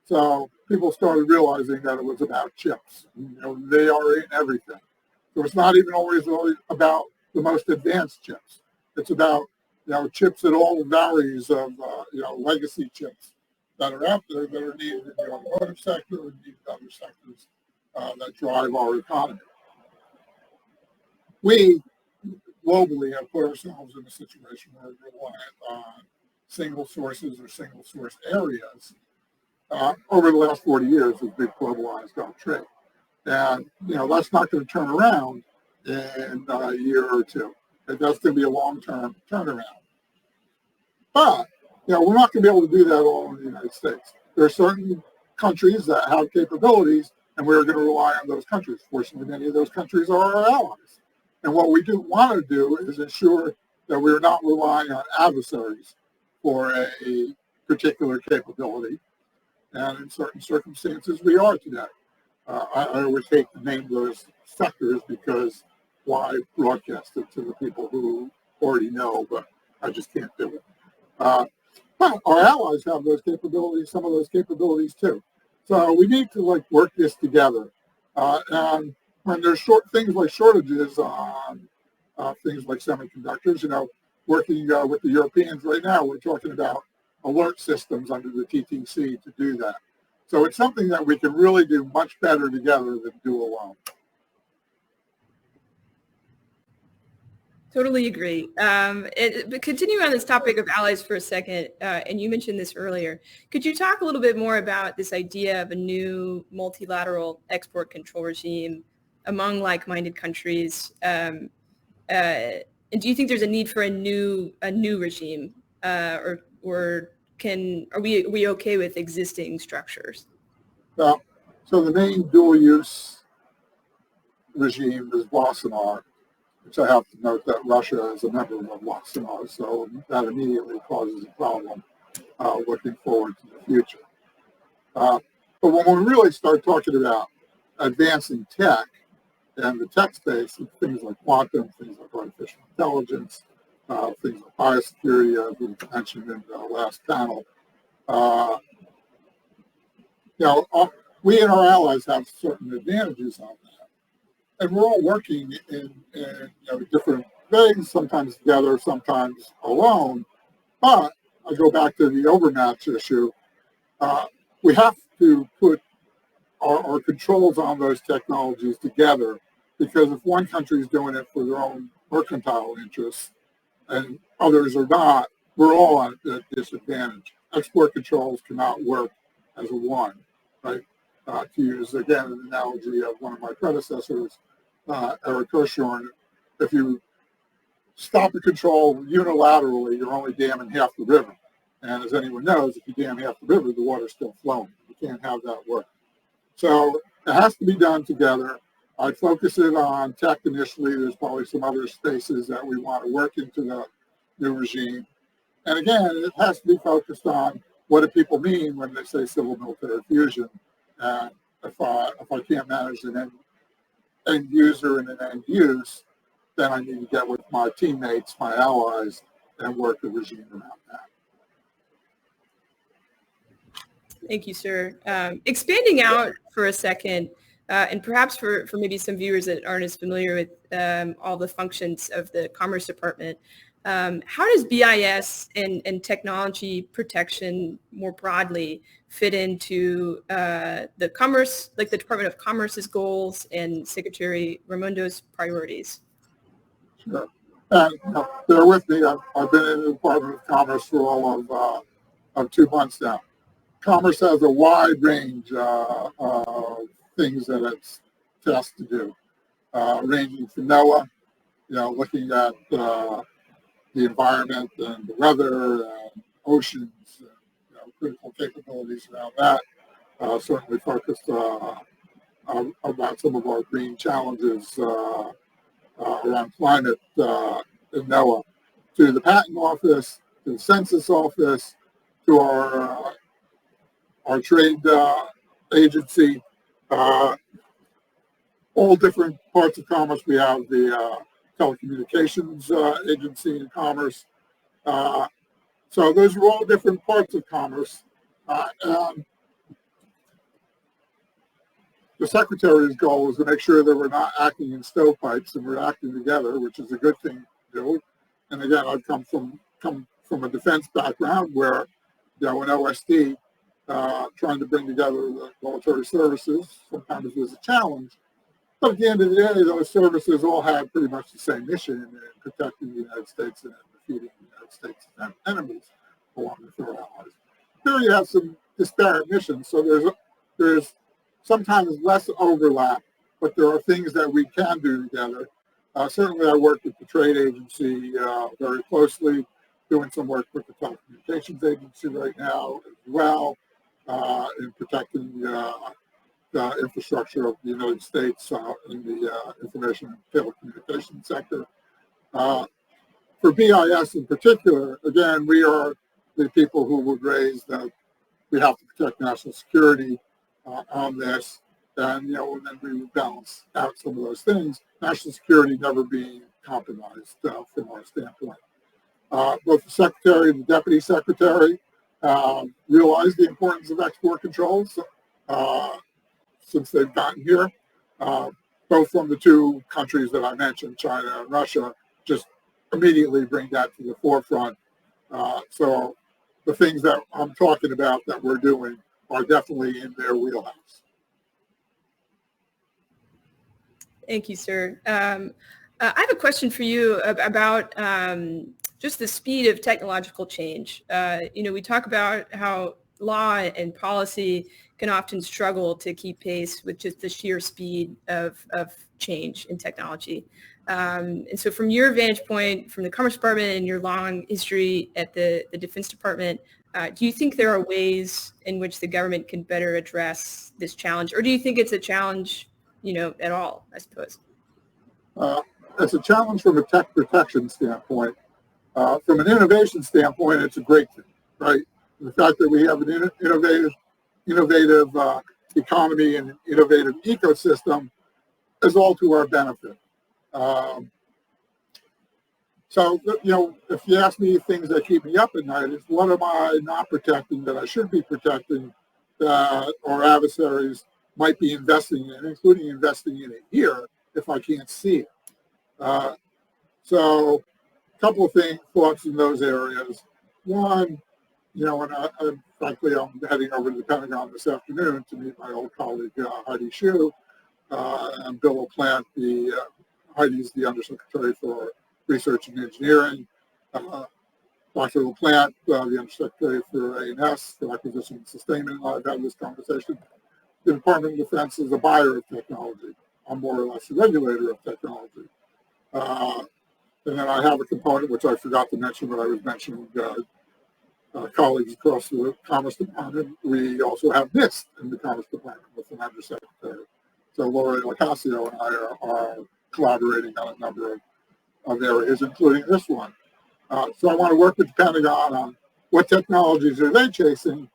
So people started realizing that it was about chips. They are in everything. So it's not even always about the most advanced chips. It's about, chips at all varies of, legacy chips that are out there that are needed in the automotive sector and needed in other sectors that drive our economy. We globally have put ourselves in a situation where we're reliant on single sources or single source areas. over the last 40 years has been globalized trade. And, that's not going to turn around in a year or two. That's going to be a long-term turnaround. But, we're not going to be able to do that all in the United States. There are certain countries that have capabilities, and we're going to rely on those countries. Fortunately, many of those countries are our allies. And what we do want to do is ensure that we're not relying on adversaries for a particular capability. And in certain circumstances, we are today. I always hate to name those sectors because why broadcast it to the people who already know, but I just can't do it. But our allies have those capabilities, some of those capabilities too. So we need to work this together. And when there's things like shortages on things like semiconductors, working with the Europeans right now, we're talking about alert systems under the TTC to do that. So it's something that we can really do much better together than do alone. Totally agree. But continuing on this topic of allies for a second, and you mentioned this earlier, could you talk a little bit more about this idea of a new multilateral export control regime among like-minded countries? And do you think there's a need for a new regime, or are we okay with existing structures? Well, so the main dual-use regime is Wassenaar, which I have to note that Russia is a member of Wassenaar, so that immediately causes a problem looking forward to the future. But when we really start talking about advancing tech and the tech space, things like quantum, things like artificial intelligence, things like biosecurity, as we mentioned in the last panel, we and our allies have certain advantages on that. And we're all working in different things, sometimes together, sometimes alone. But I go back to the overmatch issue. We have to put our controls on those technologies together, because if one country is doing it for their own mercantile interests and others are not, we're all at a disadvantage. Export controls cannot work as a one, right? To use, again, an analogy of one of my predecessors, Eric Hirschhorn, if you stop a control unilaterally, you're only damming half the river. And as anyone knows, if you dam half the river, the water's still flowing. You can't have that work. So it has to be done together. I'd focus it on tech initially. There's probably some other spaces that we want to work into the new regime. And again, it has to be focused on what do people mean when they say civil-military fusion. And if I can't manage an end user and an end use, then I need to get with my teammates, my allies, and work the regime around that. Thank you, sir. Expanding out for a second, and perhaps for maybe some viewers that aren't as familiar with all the functions of the Commerce Department, how does BIS and technology protection more broadly fit into the Commerce, like the Department of Commerce's goals and Secretary Raimondo's priorities? Sure. And bear with me. I've been in the Department of Commerce for all of 2 months now. Commerce has a wide range of things that it's tasked to do, ranging from NOAA, looking at the environment and the weather and oceans, and, critical capabilities around that. Certainly focused about some of our green challenges around climate in NOAA, to the Patent Office, to the Census Office, to our trade agency, all different parts of commerce. We have the telecommunications agency in commerce. So those are all different parts of commerce. And the Secretary's goal is to make sure that we're not acting in stovepipes and we're acting together, which is a good thing to do. And again, I've come from a defense background where, an OSD, trying to bring together the military services sometimes was a challenge. But at the end of the day, those services all had pretty much the same mission in protecting the United States and defeating the United States' enemies along with their allies. security has some disparate missions, so there's sometimes less overlap, but there are things that we can do together. Certainly, I work with the trade agency very closely, doing some work with the telecommunications agency right now as well, in protecting the infrastructure of the United States in the information and telecommunications sector. For BIS in particular, again, we are the people who would raise that we have to protect national security on this, and and then we would balance out some of those things. National security never being compromised from our standpoint. Both the secretary and the deputy secretary realize the importance of export controls since they've gotten here. Both from the two countries that I mentioned, China and Russia, just immediately bring that to the forefront. So the things that I'm talking about that we're doing are definitely in their wheelhouse. Thank you, sir. I have a question for you about just the speed of technological change. We talk about how law and policy can often struggle to keep pace with just the sheer speed of change in technology. And so from your vantage point, from the Commerce Department and your long history at the Defense Department, do you think there are ways in which the government can better address this challenge? Or do you think it's a challenge, at all, I suppose? It's a challenge from a tech protection standpoint. From an innovation standpoint, it's a great thing, right? The fact that we have an innovative economy and an innovative ecosystem is all to our benefit. So, if you ask me things that keep me up at night, it's what am I not protecting that I should be protecting that our adversaries might be investing in, including investing in it here if I can't see it. So a couple of thoughts in those areas. One, and frankly, I'm heading over to the Pentagon this afternoon to meet my old colleague, Heidi Shue, and Bill LaPlante. Heidi's the Undersecretary for Research and Engineering. Dr. LaPlante, the Undersecretary for A&S, for Acquisition and Sustainment. I've had this conversation. The Department of Defense is a buyer of technology. I'm more or less a regulator of technology. And then I have a component, which I forgot to mention when I was mentioning colleagues across the Commerce Department. We also have NIST in the Commerce Department with an Undersecretary. So Laura Locascio and I are collaborating on a number of areas, including this one. So I want to work with the Pentagon on what technologies are they chasing,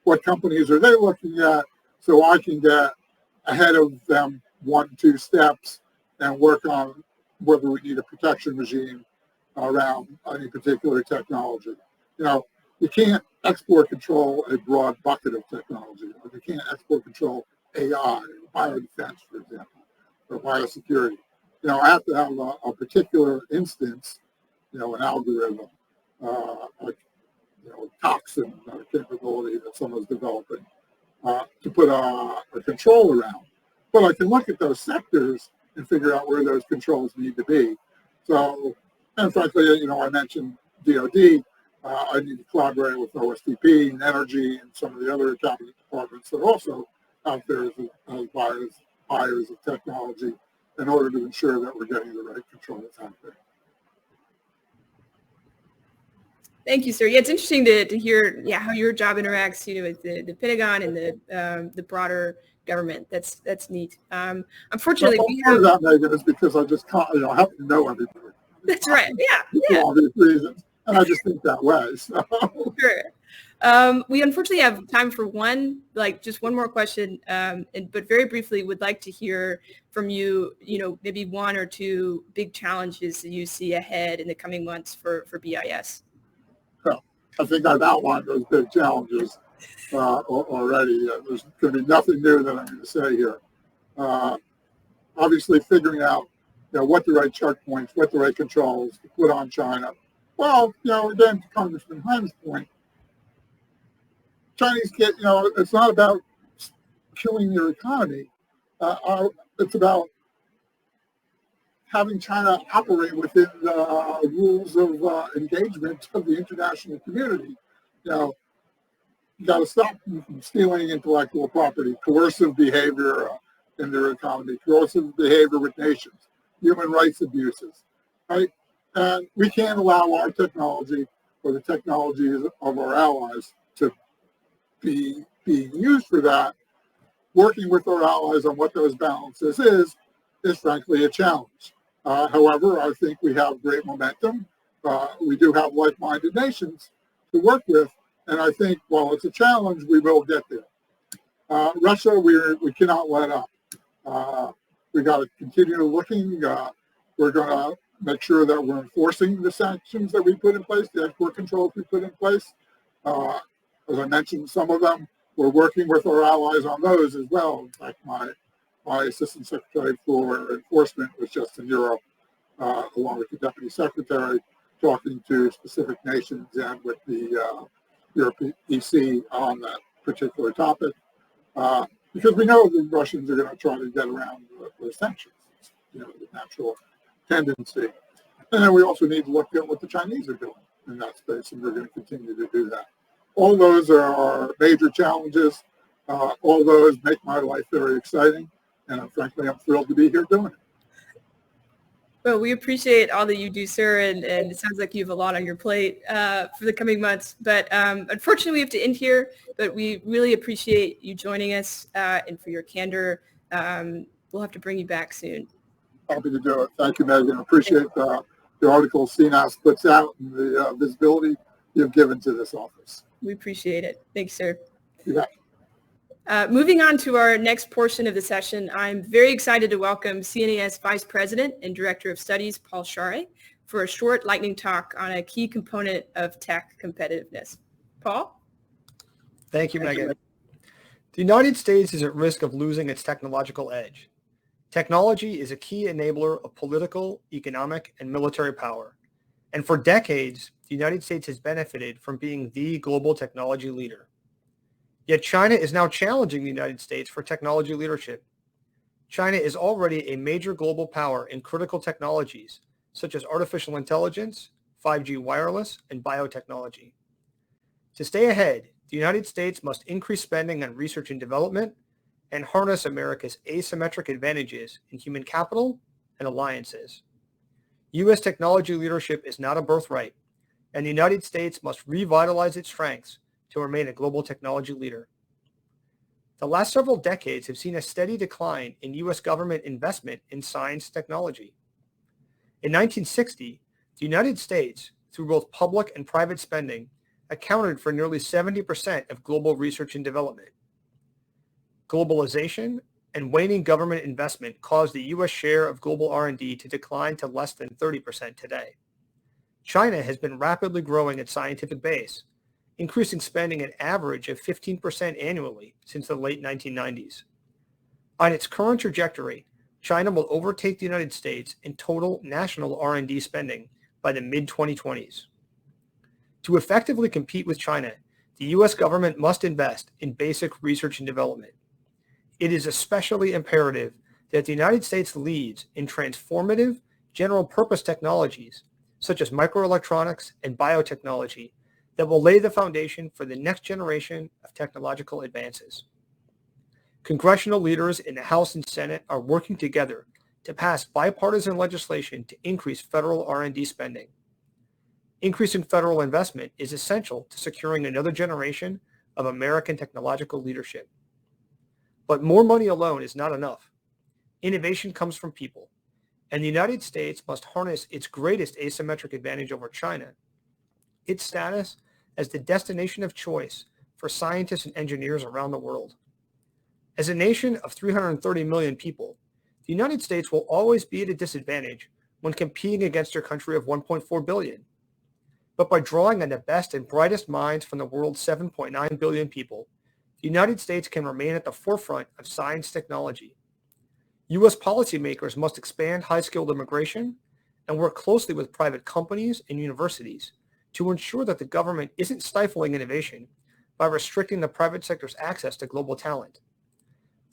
what companies are they looking at, so I can get ahead of them 1-2 steps and work on whether we need a protection regime around any particular technology. You can't export control a broad bucket of technology. You can't export control AI, biodefense, for example, or biosecurity. I have to have a particular instance, an algorithm, like, toxin capability that someone's developing to put a control around. But I can look at those sectors and figure out where those controls need to be. So, and frankly, I mentioned DOD. I need to collaborate with OSTP and Energy and some of the other cabinet departments that are also out there as buyers of technology in order to ensure that we're getting the right controls out there. Thank you, sir. Yeah, it's interesting to hear how your job interacts, with the Pentagon and the broader government. That's neat. Unfortunately, part of that, Megan, is because I just can't, I have to know everybody. That's right. Yeah. For all these reasons, and I just think that way. So. Sure. We unfortunately have time for just one more question, but very briefly, would like to hear from you, maybe 1 or 2 big challenges that you see ahead in the coming months for BIS. Well, I think I've outlined those big challenges already. There's going to be nothing new that I'm going to say here. Obviously, figuring out what the right choke points, what the right controls to put on China. Well, again, to Congressman Hein's point, Chinese it's not about killing your economy. It's about having China operate within the rules of engagement of the international community. got to stop them from stealing intellectual property, coercive behavior in their economy, coercive behavior with nations, human rights abuses, right? And we can't allow our technology or the technologies of our allies to be being used for that. Working with our allies on what those balances is frankly a challenge. However, I think we have great momentum. We do have like-minded nations to work with, and I think while it's a challenge, we will get there. Russia, we cannot let up. We got to continue looking. We're going to make sure that we're enforcing the sanctions that we put in place, the export controls we put in place. As I mentioned, some of them, we're working with our allies on those as well. In fact, my assistant secretary for enforcement was just in Europe, along with the deputy secretary, talking to specific nations and with the European EC on that particular topic, because we know the Russians are going to try to get around the sanctions. It's, the natural tendency. And then we also need to look at what the Chinese are doing in that space, and we're going to continue to do that. All those are major challenges. All those make my life very exciting, and frankly, I'm thrilled to be here doing it. Well, we appreciate all that you do, sir, and it sounds like you have a lot on your plate for the coming months. But unfortunately, we have to end here, but we really appreciate you joining us and for your candor. We'll have to bring you back soon. Happy to do it. Thank you, Megan. I appreciate the article CNAS puts out and the visibility you've given to this office. We appreciate it. Thanks, sir. You bet. Moving on to our next portion of the session, I'm very excited to welcome CNAS Vice President and Director of Studies, Paul Scharre, for a short lightning talk on a key component of tech competitiveness. Paul? Thank you, Megan. The United States is at risk of losing its technological edge. Technology is a key enabler of political, economic, and military power. And for decades, the United States has benefited from being the global technology leader. Yet China is now challenging the United States for technology leadership. China is already a major global power in critical technologies, such as artificial intelligence, 5G wireless, and biotechnology. To stay ahead, the United States must increase spending on research and development and harness America's asymmetric advantages in human capital and alliances. U.S. technology leadership is not a birthright, and the United States must revitalize its strengths to remain a global technology leader. The last several decades have seen a steady decline in U.S. government investment in science technology. In 1960, the United States, through both public and private spending, accounted for nearly 70% of global research and development. Globalization and waning government investment caused the U.S. share of global R&D to decline to less than 30% today. China has been rapidly growing its scientific base, increasing spending an average of 15% annually since the late 1990s. On its current trajectory, China will overtake the United States in total national R&D spending by the mid-2020s. To effectively compete with China, the U.S. government must invest in basic research and development. It is especially imperative that the United States leads in transformative general-purpose technologies, such as microelectronics and biotechnology, that will lay the foundation for the next generation of technological advances. Congressional leaders in the House and Senate are working together to pass bipartisan legislation to increase federal R&D spending. Increasing federal investment is essential to securing another generation of American technological leadership. But more money alone is not enough. Innovation comes from people, and the United States must harness its greatest asymmetric advantage over China, its status as the destination of choice for scientists and engineers around the world. As a nation of 330 million people, the United States will always be at a disadvantage when competing against a country of 1.4 billion. But by drawing on the best and brightest minds from the world's 7.9 billion people, the United States can remain at the forefront of science technology. U.S. policymakers must expand high-skilled immigration and work closely with private companies and universities to ensure that the government isn't stifling innovation by restricting the private sector's access to global talent.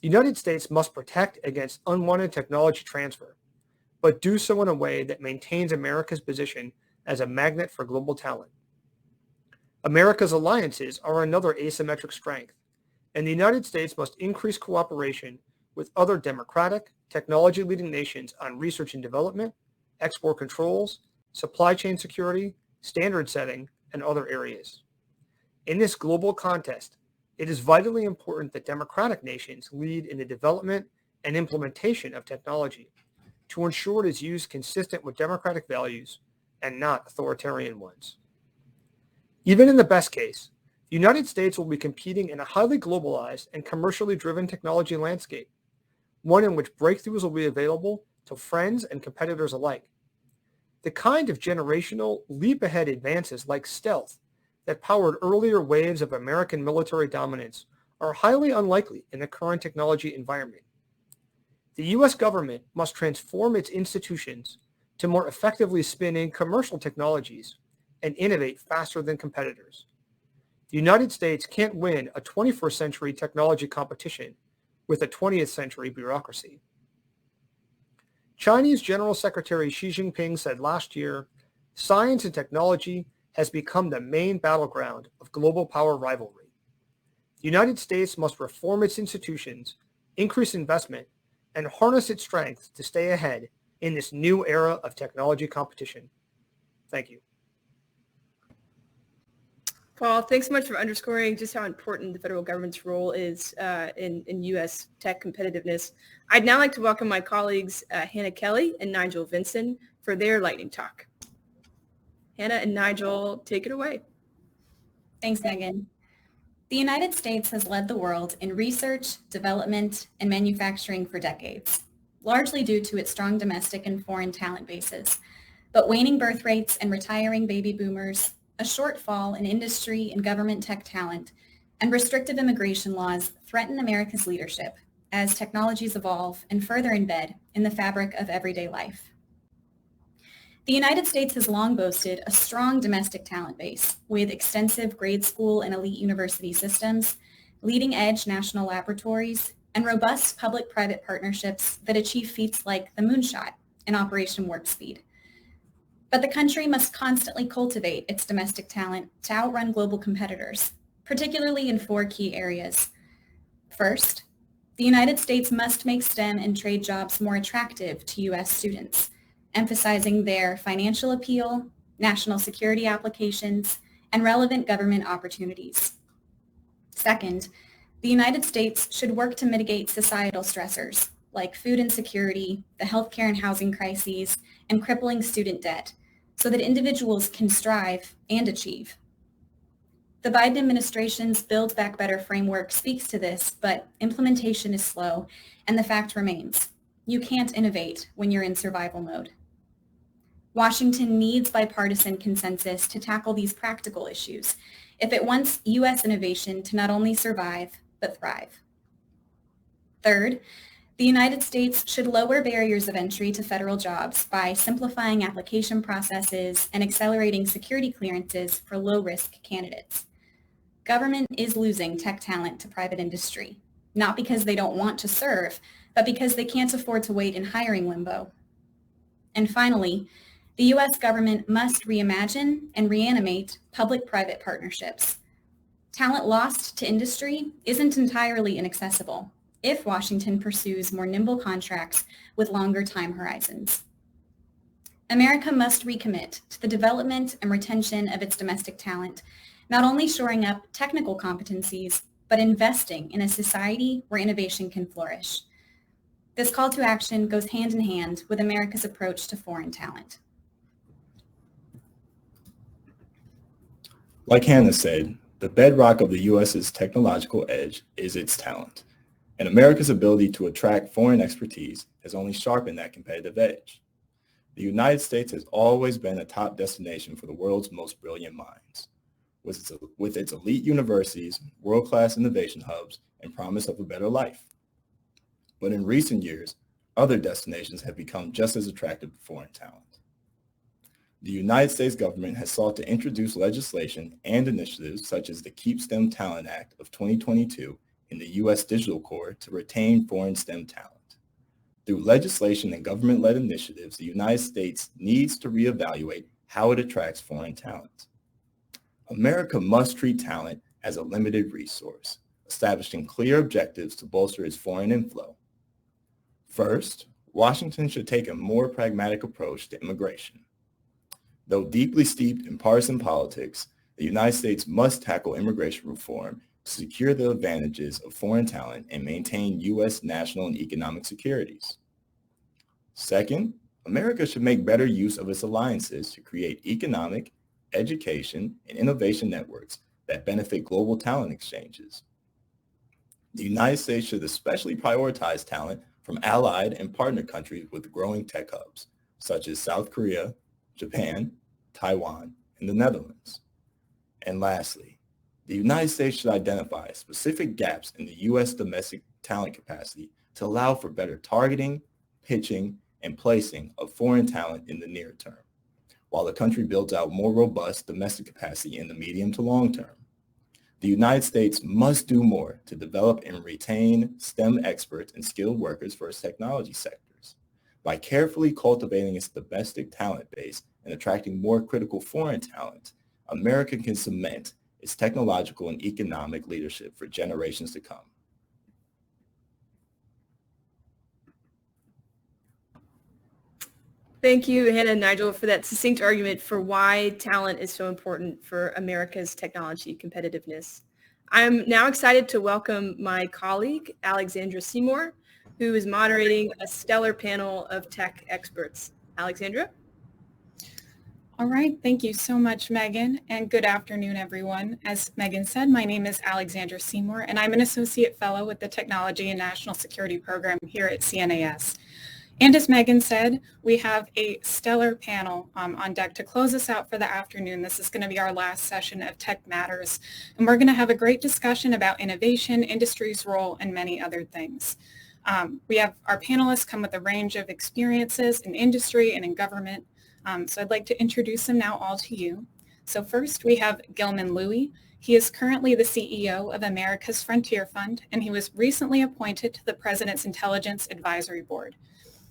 The United States must protect against unwanted technology transfer, but do so in a way that maintains America's position as a magnet for global talent. America's alliances are another asymmetric strength, and the United States must increase cooperation with other democratic, technology-leading nations on research and development, export controls, supply chain security, standard setting, and other areas. In this global contest, it is vitally important that democratic nations lead in the development and implementation of technology to ensure it is used consistent with democratic values and not authoritarian ones. Even in the best case, the United States will be competing in a highly globalized and commercially driven technology landscape, one in which breakthroughs will be available to friends and competitors alike. The kind of generational leap-ahead advances like stealth that powered earlier waves of American military dominance are highly unlikely in the current technology environment. The U.S. government must transform its institutions to more effectively spin in commercial technologies and innovate faster than competitors. The United States can't win a 21st century technology competition with a 20th century bureaucracy. Chinese General Secretary Xi Jinping said last year, science and technology has become the main battleground of global power rivalry. The United States must reform its institutions, increase investment, and harness its strength to stay ahead in this new era of technology competition. Thank you. Paul, thanks so much for underscoring just how important the federal government's role is in U.S. tech competitiveness. I'd now like to welcome my colleagues, Hannah Kelley and Nigel Vinson, for their lightning talk. Hannah and Nigel, take it away. Thanks, Megan. The United States has led the world in research, development, and manufacturing for decades, largely due to its strong domestic and foreign talent bases. But waning birth rates and retiring baby boomers, a shortfall in industry and government tech talent, and restrictive immigration laws threaten America's leadership as technologies evolve and further embed in the fabric of everyday life. The United States has long boasted a strong domestic talent base with extensive grade school and elite university systems, leading-edge national laboratories, and robust public-private partnerships that achieve feats like the moonshot and Operation Warp Speed. But the country must constantly cultivate its domestic talent to outrun global competitors, particularly in 4 key areas. First, the United States must make STEM and trade jobs more attractive to U.S. students, emphasizing their financial appeal, national security applications, and relevant government opportunities. Second, the United States should work to mitigate societal stressors like food insecurity, the healthcare and housing crises, and crippling student debt, so that individuals can strive and achieve. The Biden administration's Build Back Better framework speaks to this, but implementation is slow, and the fact remains, you can't innovate when you're in survival mode. Washington needs bipartisan consensus to tackle these practical issues if it wants U.S. innovation to not only survive, but thrive. Third, the United States should lower barriers of entry to federal jobs by simplifying application processes and accelerating security clearances for low-risk candidates. Government is losing tech talent to private industry, not because they don't want to serve, but because they can't afford to wait in hiring limbo. And finally, the U.S. government must reimagine and reanimate public-private partnerships. Talent lost to industry isn't entirely inaccessible if Washington pursues more nimble contracts with longer time horizons. America must recommit to the development and retention of its domestic talent, not only shoring up technical competencies, but investing in a society where innovation can flourish. This call to action goes hand in hand with America's approach to foreign talent. Like Hannah said, the bedrock of the U.S.'s technological edge is its talent, and America's ability to attract foreign expertise has only sharpened that competitive edge. The United States has always been a top destination for the world's most brilliant minds, with its elite universities, world-class innovation hubs, and promise of a better life. But in recent years, other destinations have become just as attractive to foreign talent. The United States government has sought to introduce legislation and initiatives such as the Keep STEM Talent Act of 2022 in the U.S. Digital Core to retain foreign STEM talent. Through legislation and government-led initiatives, the United States needs to reevaluate how it attracts foreign talent. America must treat talent as a limited resource, establishing clear objectives to bolster its foreign inflow. First, Washington should take a more pragmatic approach to immigration. Though deeply steeped in partisan politics, the United States must tackle immigration reform to secure the advantages of foreign talent and maintain U.S. national and economic securities. Second, America should make better use of its alliances to create economic, education, and innovation networks that benefit global talent exchanges. The United States should especially prioritize talent from allied and partner countries with growing tech hubs, such as South Korea, Japan, Taiwan, and the Netherlands. And lastly, the United States should identify specific gaps in the U.S. domestic talent capacity to allow for better targeting, pitching, and placing of foreign talent in the near term, while the country builds out more robust domestic capacity in the medium to long term. The United States must do more to develop and retain STEM experts and skilled workers for its technology sectors. By carefully cultivating its domestic talent base and attracting more critical foreign talent, America can cement its technological and economic leadership for generations to come. Thank you, Hannah and Nigel, for that succinct argument for why talent is so important for America's technology competitiveness. I'm now excited to welcome my colleague, Alexandra Seymour, who is moderating a stellar panel of tech experts. Alexandra? All right, thank you so much, Megan, and good afternoon, everyone. As Megan said, my name is Alexandra Seymour, and I'm an Associate Fellow with the Technology and National Security Program here at CNAS. And as Megan said, we have a stellar panel on deck to close us out for the afternoon. This is going to be our last session of Tech Matters, and we're going to have a great discussion about innovation, industry's role, and many other things. We have our panelists come with a range of experiences in industry and in government, so I'd like to introduce them now all to you. So first, we have Gilman Louie. He is currently the CEO of America's Frontier Fund, and he was recently appointed to the President's Intelligence Advisory Board.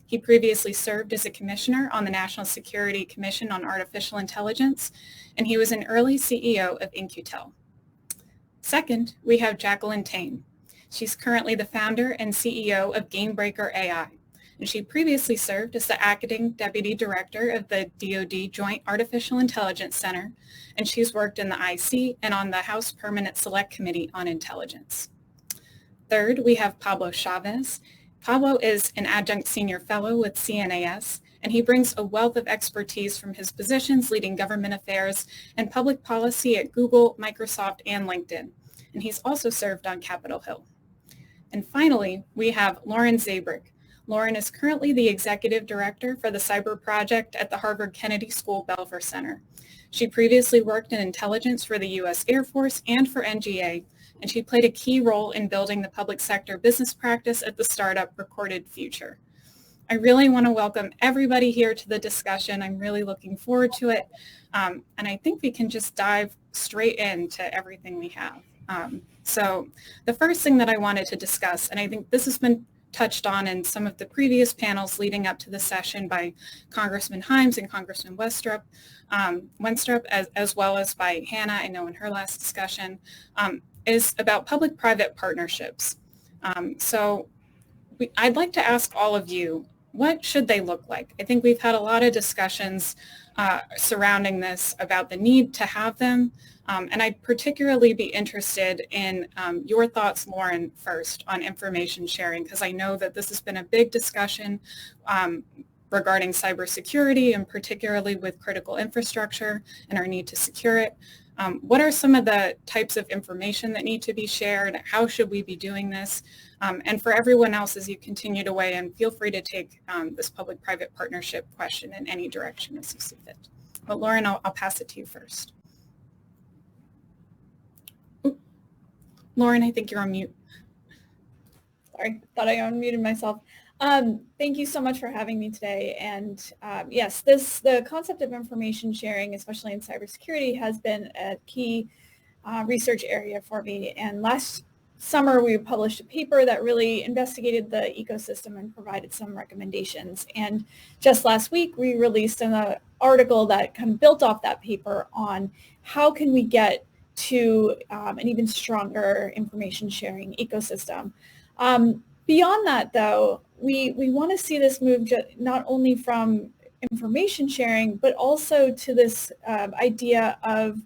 He previously served as a commissioner on the National Security Commission on Artificial Intelligence, and he was an early CEO of In-Q-Tel. Second, we have Jacqueline Tame. She's currently the founder and CEO of Gamebreaker AI, and she previously served as the acting deputy director of the DoD Joint Artificial Intelligence Center, and she's worked in the IC and on the House Permanent Select Committee on Intelligence. Third, we have Pablo Chavez. Pablo is an adjunct senior fellow with CNAS, and he brings a wealth of expertise from his positions leading government affairs and public policy at Google, Microsoft, and LinkedIn. And he's also served on Capitol Hill. And finally, we have Lauren Zabierek. Lauren is currently the executive director for the cyber project at the Harvard Kennedy School Belfer Center. She previously worked in intelligence for the U.S. Air Force and for NGA, and she played a key role in building the public sector business practice at the startup Recorded Future. I really want to welcome everybody here to the discussion. I'm really looking forward to it, and I think we can just dive straight into everything we have. So the first thing that I wanted to discuss, and I think this has been touched on in some of the previous panels leading up to the session by Congressman Himes and Congressman Wenstrup, as well as by Hannah, I know in her last discussion, is about public-private partnerships. I'd like to ask all of you, what should they look like? I think we've had a lot of discussions surrounding this about the need to have them, and I'd particularly be interested in your thoughts, Lauren, first on information sharing, because I know that this has been a big discussion regarding cybersecurity, and particularly with critical infrastructure and our need to secure it. What are some of the types of information that need to be shared? How should we be doing this? And for everyone else, as you continue to weigh in, feel free to take this public-private partnership question in any direction as you see fit. But Lauren, I'll pass it to you first. Ooh. Lauren, I think you're on mute. Sorry, thought I unmuted myself. Thank you so much for having me today. And yes, the concept of information sharing, especially in cybersecurity, has been a key research area for me. And last summer, we published a paper that really investigated the ecosystem and provided some recommendations. And just last week, we released an article that kind of built off that paper on how can we get to an even stronger information sharing ecosystem. Beyond that, though, we want to see this move not only from information sharing, but also to this idea of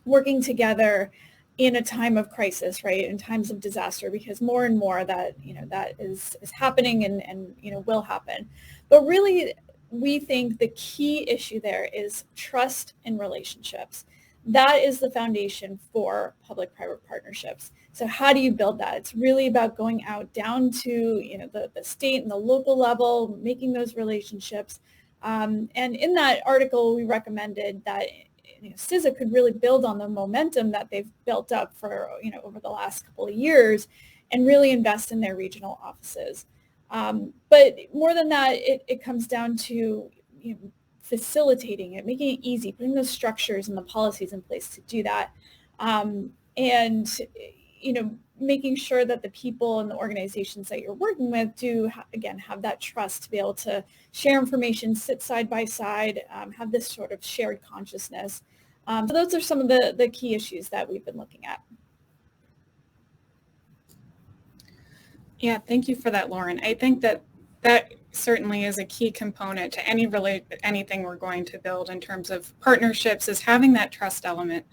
working together in a time of crisis, right? In times of disaster, because more and more that, that is happening and will happen. But really, we think the key issue there is trust in relationships. That is the foundation for public-private partnerships. So how do you build that? It's really about going out down to the state and the local level, making those relationships. And in that article, we recommended that CISA could really build on the momentum that they've built up for over the last couple of years, and really invest in their regional offices. But more than that, it comes down to facilitating it, making it easy, putting those structures and the policies in place to do that, and making sure that the people and the organizations that you're working with do again have that trust to be able to share information, sit side by side, have this sort of shared consciousness. So those are some of the key issues that we've been looking at. Yeah, thank you for that, Lauren. I think that certainly is a key component to anything we're going to build in terms of partnerships, is having that trust element.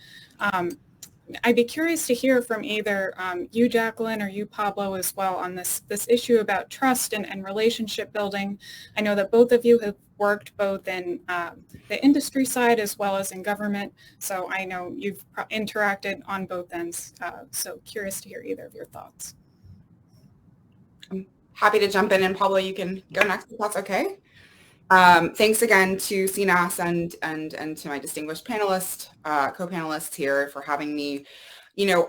I'd be curious to hear from either you, Jacqueline, or you, Pablo, as well on this issue about trust and relationship building. I know that both of you have worked both in the industry side as well as in government, so I know you've interacted on both ends. So curious to hear either of your thoughts. I'm happy to jump in, and Pablo, you can go next if that's okay. Thanks again to CNAS and to my distinguished panelists, co-panelists here for having me. The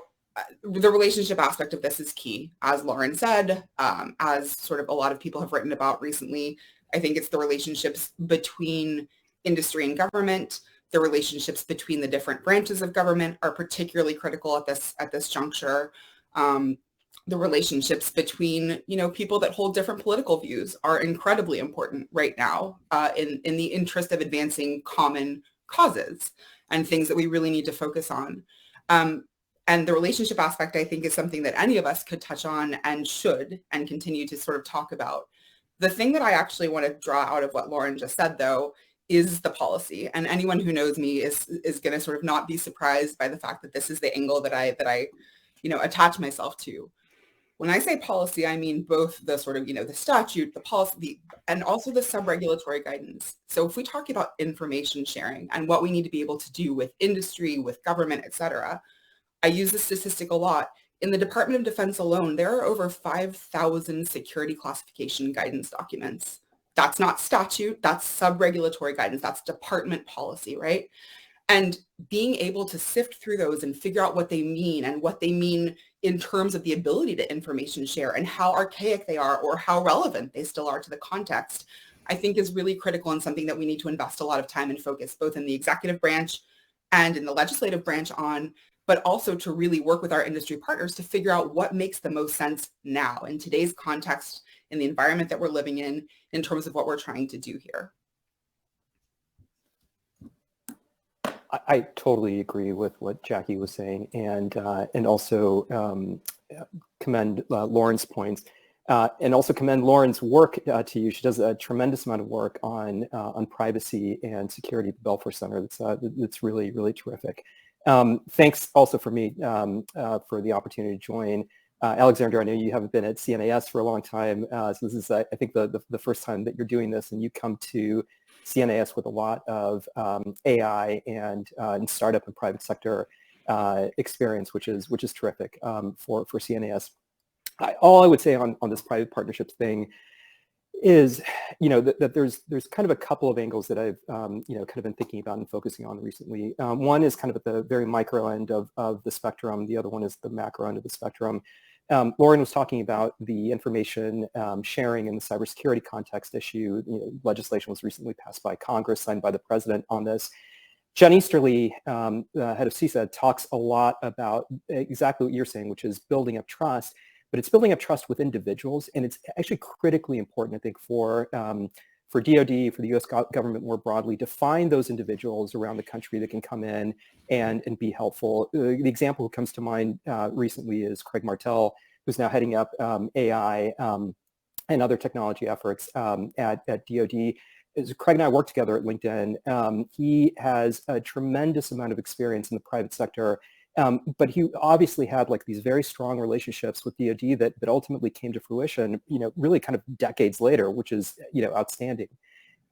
relationship aspect of this is key, as Lauren said, as sort of a lot of people have written about recently. I think it's the relationships between industry and government. The relationships between the different branches of government are particularly critical at this juncture. The relationships between, people that hold different political views are incredibly important right now in the interest of advancing common causes and things that we really need to focus on. And the relationship aspect, I think, is something that any of us could touch on and should and continue to sort of talk about. The thing that I actually want to draw out of what Lauren just said, though, is the policy. And anyone who knows me is going to sort of not be surprised by the fact that this is the angle that I attach myself to. When I say policy, I mean both the sort of, the statute, the policy, and also the sub-regulatory guidance. So if we talk about information sharing and what we need to be able to do with industry, with government, et cetera, I use this statistic a lot. In the Department of Defense alone, there are over 5,000 security classification guidance documents. That's not statute, that's sub-regulatory guidance, that's department policy, right? And being able to sift through those and figure out what they mean and what they mean in terms of the ability to information share and how archaic they are or how relevant they still are to the context, I think is really critical and something that we need to invest a lot of time and focus both in the executive branch and in the legislative branch on, but also to really work with our industry partners to figure out what makes the most sense now in today's context, in the environment that we're living in terms of what we're trying to do here. I totally agree with what Jackie was saying, and also commend Lauren's points, and also commend Lauren's work to you. She does a tremendous amount of work on privacy and security at the Belfer Center. That's really, really terrific. Thanks also for me for the opportunity to join. Alexandra, I know you haven't been at CNAS for a long time, so this is, I think, the first time that you're doing this, and you come to CNAS with a lot of AI and startup and private sector experience, which is terrific for CNAS. All I would say on this private partnerships thing is, that there's kind of a couple of angles that I've kind of been thinking about and focusing on recently. One is kind of at the very micro end of the spectrum. The other one is the macro end of the spectrum. Lauren was talking about the information sharing in the cybersecurity context issue. Legislation was recently passed by Congress, signed by the president on this. John Easterly, the head of CISA, talks a lot about exactly what you're saying, which is building up trust, but it's building up trust with individuals. And it's actually critically important, I think, for DoD, for the US government more broadly, to find those individuals around the country that can come in and be helpful. The example that comes to mind recently is Craig Martell, who's now heading up AI and other technology efforts at DoD. Craig and I work together at LinkedIn. He has a tremendous amount of experience in the private sector, but he obviously had like these very strong relationships with DoD that ultimately came to fruition, really kind of decades later, which is, outstanding.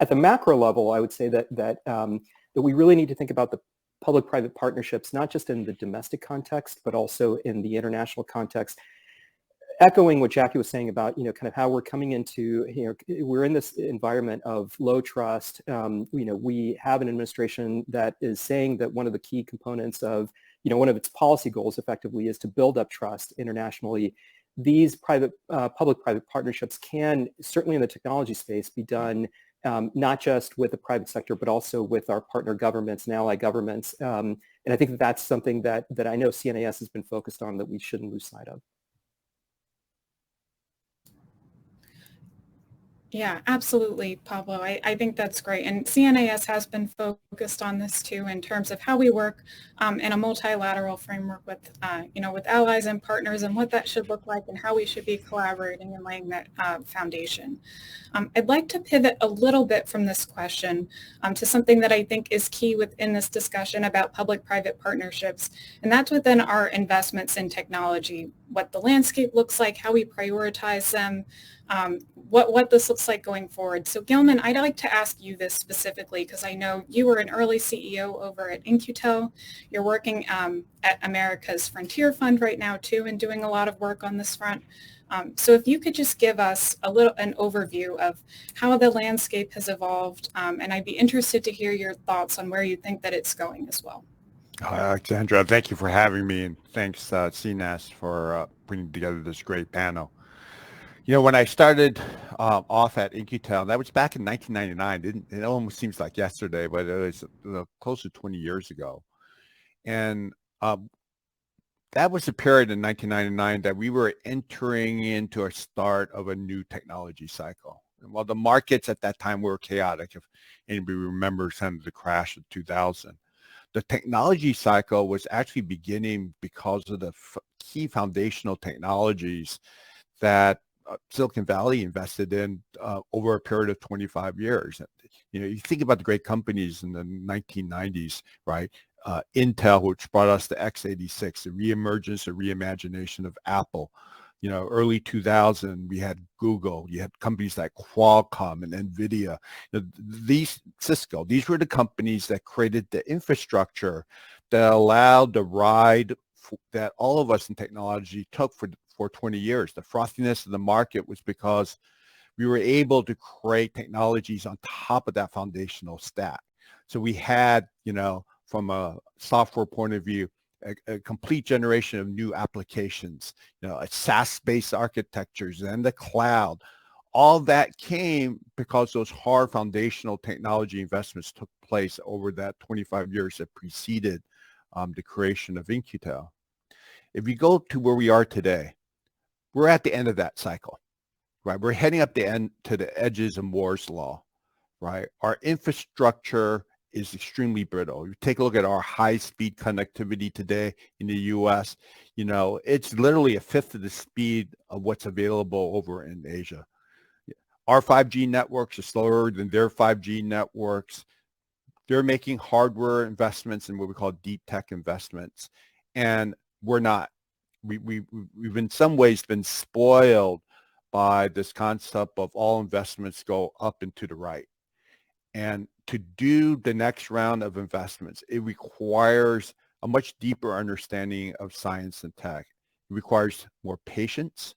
At the macro level, I would say that we really need to think about the public-private partnerships, not just in the domestic context, but also in the international context. Echoing what Jackie was saying about, kind of how we're coming into, we're in this environment of low trust. We have an administration that is saying that one of the key components of, one of its policy goals effectively is to build up trust internationally. These public-private partnerships can, certainly in the technology space, be done not just with the private sector, but also with our partner governments and ally governments. And I think that's something that I know CNAS has been focused on that we shouldn't lose sight of. Yeah, absolutely, Pablo. I think that's great. And CNAS has been focused on this too in terms of how we work in a multilateral framework with, with allies and partners and what that should look like and how we should be collaborating and laying that foundation. I'd like to pivot a little bit from this question to something that I think is key within this discussion about public-private partnerships, and that's within our investments in technology, what the landscape looks like, how we prioritize them, what this looks like going forward. So Gilman, I'd like to ask you this specifically because I know you were an early CEO over at In-Q-Tel. You're working at America's Frontier Fund right now too and doing a lot of work on this front. So if you could just give us an overview of how the landscape has evolved, and I'd be interested to hear your thoughts on where you think that it's going as well. Hi, Alexandra. Thank you for having me, and thanks CNAS for putting together this great panel. When I started off at In-Q-Tel, that was back in 1999. It almost seems like yesterday, but it was close to 20 years ago. And that was a period in 1999 that we were entering into a start of a new technology cycle. And while the markets at that time were chaotic, if anybody remembers kind of the crash of 2000, the technology cycle was actually beginning because of the key foundational technologies that Silicon Valley invested in over a period of 25 years. You think about the great companies in the 1990s, right? Intel, which brought us the x86, the reemergence, the reimagination of Apple. Early 2000, we had Google. You had companies like Qualcomm and NVIDIA. Cisco, these were the companies that created the infrastructure that allowed the ride that all of us in technology took for 20 years. The frothiness of the market was because we were able to create technologies on top of that foundational stack. So we had, from a software point of view, a complete generation of new applications, SaaS-based architectures and the cloud. All that came because those hard foundational technology investments took place over that 25 years that preceded the creation of In-Q-Tel. If you go to where we are today, we're at the end of that cycle, right? We're heading up to the edges of Moore's law, right? Our infrastructure is extremely brittle. You take a look at our high-speed connectivity today in the U.S., it's literally a fifth of the speed of what's available over in Asia. Our 5G networks are slower than their 5G networks. They're making hardware investments and what we call deep tech investments, and we're not. We've in some ways been spoiled by this concept of all investments go up and to the right. And to do the next round of investments, it requires a much deeper understanding of science and tech. It requires more patience.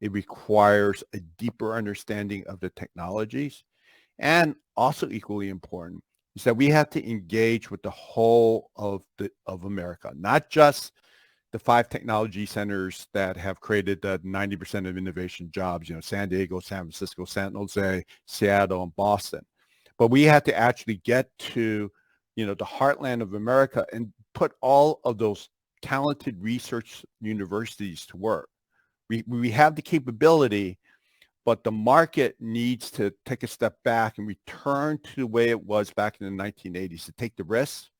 It requires a deeper understanding of the technologies. And also equally important is that we have to engage with the whole of America, not just the 5 technology centers that have created the 90% of innovation jobs, San Diego, San Francisco, San Jose, Seattle, and Boston. But we have to actually get to the heartland of America, and put all of those talented research universities to work. We have the capability, but the market needs to take a step back and return to the way it was back in the 1980s, to take the risks,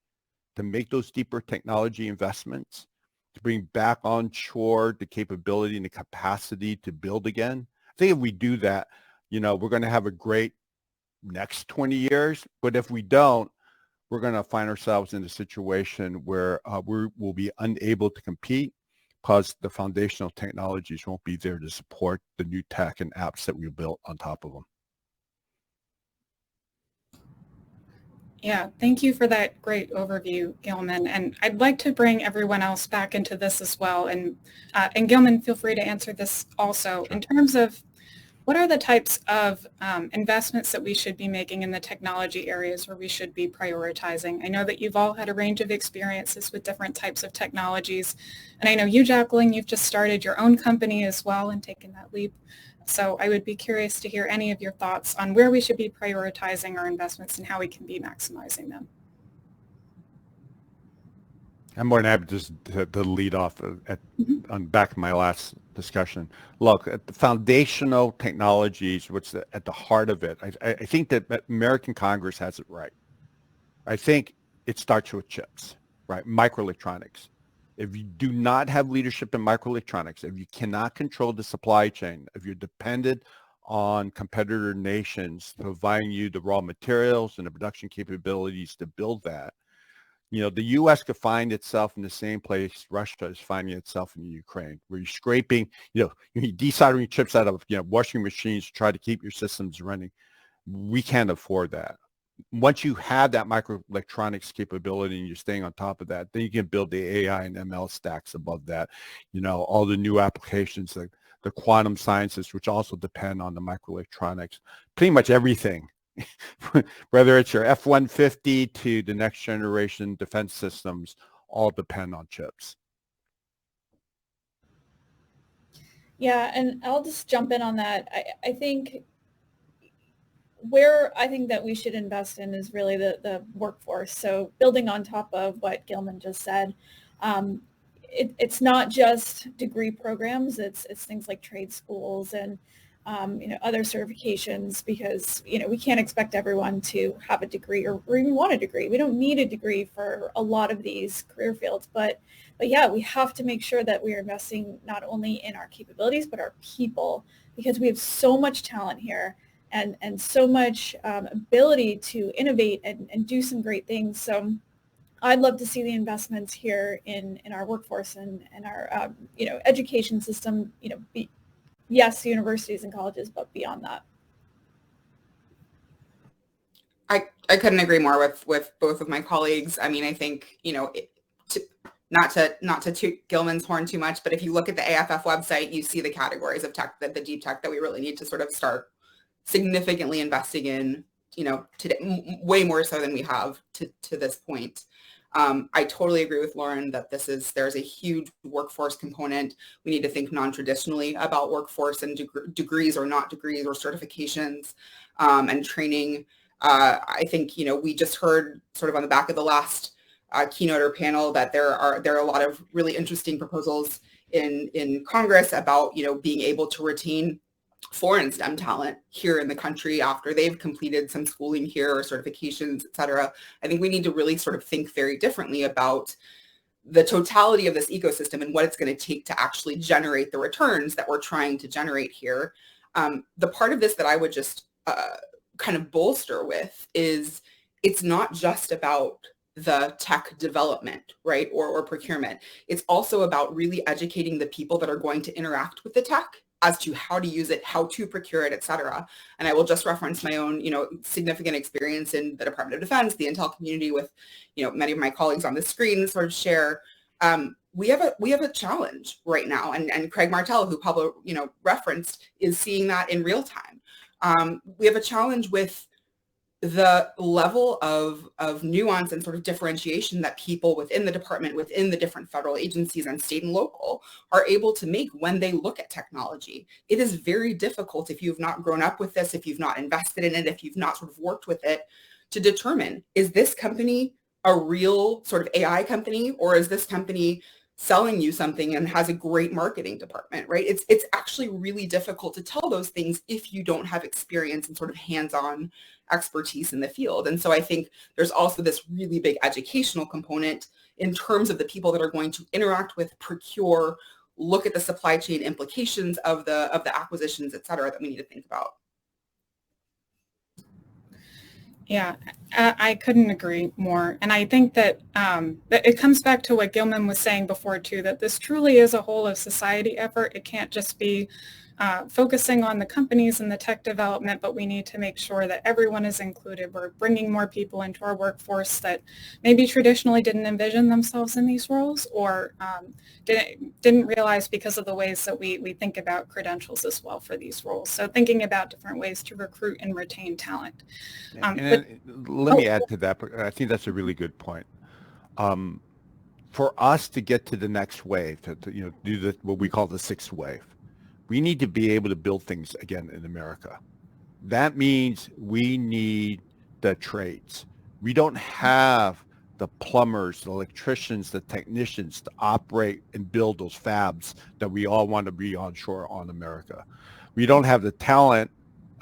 to make those deeper technology investments, to bring back onshore the capability and the capacity to build again. I think if we do that, we're going to have a great next 20 years. But if we don't, we're going to find ourselves in a situation where we'll be unable to compete because the foundational technologies won't be there to support the new tech and apps that we built on top of them. Yeah, thank you for that great overview, Gilman. And I'd like to bring everyone else back into this as well. And Gilman, feel free to answer this also. In terms of what are the types of investments that we should be making in the technology areas where we should be prioritizing? I know that you've all had a range of experiences with different types of technologies. And I know you, Jacqueline, you've just started your own company as well and taken that leap. So I would be curious to hear any of your thoughts on where we should be prioritizing our investments and how we can be maximizing them. I'm more than happy just to lead off on back of my last discussion. Look, at the foundational technologies, what's at the heart of it, I think that American Congress has it right. I think it starts with chips, right? Microelectronics. If you do not have leadership in microelectronics, if you cannot control the supply chain, if you're dependent on competitor nations providing you the raw materials and the production capabilities to build that, the U.S. could find itself in the same place Russia is finding itself in the Ukraine, where you're scraping, you're desoldering chips out of, washing machines to try to keep your systems running. We can't afford that. Once you have that microelectronics capability and you're staying on top of that, then you can build the AI and ML stacks above that. All the new applications, like the quantum sciences, which also depend on the microelectronics, pretty much everything. Whether it's your F-150 to the next generation defense systems, all depend on chips. Yeah, and I'll just jump in on that. I think where I think that we should invest in is really the workforce. So building on top of what Gilman just said, it's not just degree programs, it's things like trade schools and other certifications, because we can't expect everyone to have a degree or even want a degree. We don't need a degree for a lot of these career fields, but yeah, we have to make sure that we are investing not only in our capabilities but our people, because we have so much talent here and so much ability to innovate and do some great things. So I'd love to see the investments here in our workforce and our education system, yes, universities and colleges, but beyond that. I couldn't agree more with both of my colleagues. I mean, I think, not to toot Gilman's horn too much, but if you look at the AFF website, you see the categories of tech, the deep tech that we really need to sort of start significantly investing in, today, way more so than we have to this point. I totally agree with Lauren that there's a huge workforce component. We need to think non-traditionally about workforce and degrees or not degrees or certifications and training. I think, we just heard sort of on the back of the last keynote or panel that there are a lot of really interesting proposals in Congress about, being able to retain foreign STEM talent here in the country after they've completed some schooling here or certifications, et cetera. I think we need to really sort of think very differently about the totality of this ecosystem and what it's going to take to actually generate the returns that we're trying to generate here. The part of this that I would just kind of bolster with is it's not just about the tech development, right, or procurement. It's also about really educating the people that are going to interact with the tech as to how to use it, how to procure it, et cetera. And I will just reference my own, significant experience in the Department of Defense, the intel community with, many of my colleagues on the screen sort of share. We have a challenge right now, and Craig Martell, who Pablo, referenced, is seeing that in real time. We have a challenge with the level of nuance and sort of differentiation that people within the department, within the different federal agencies and state and local are able to make when they look at technology. It is very difficult if you've not grown up with this, if you've not invested in it, if you've not sort of worked with it, to determine, is this company a real sort of AI company, or is this company selling you something and has a great marketing department, right? It's actually really difficult to tell those things if you don't have experience and sort of hands-on expertise in the field. And so I think there's also this really big educational component in terms of the people that are going to interact with, procure, look at the supply chain implications of the acquisitions, et cetera, that we need to think about. Yeah, I couldn't agree more. And I think that it comes back to what Gilman was saying before too, that this truly is a whole of society effort. It can't just be focusing on the companies and the tech development, but we need to make sure that everyone is included. We're bringing more people into our workforce that maybe traditionally didn't envision themselves in these roles, or didn't realize because of the ways that we think about credentials as well for these roles. So thinking about different ways to recruit and retain talent. Let me add to that, but I think that's a really good point. For us to get to the next wave, to do what we call the sixth wave, we need to be able to build things again in America. That means we need the trades. We don't have the plumbers, the electricians, the technicians to operate and build those fabs that we all want to be onshore on America. We don't have the talent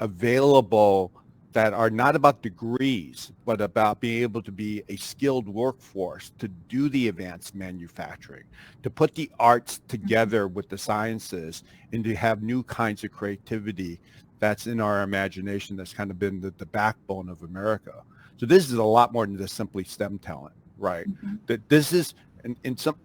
available that are not about degrees, but about being able to be a skilled workforce to do the advanced manufacturing, to put the arts together with the sciences, and to have new kinds of creativity that's in our imagination, that's kind of been the backbone of America. So this is a lot more than just simply STEM talent, right? That this is,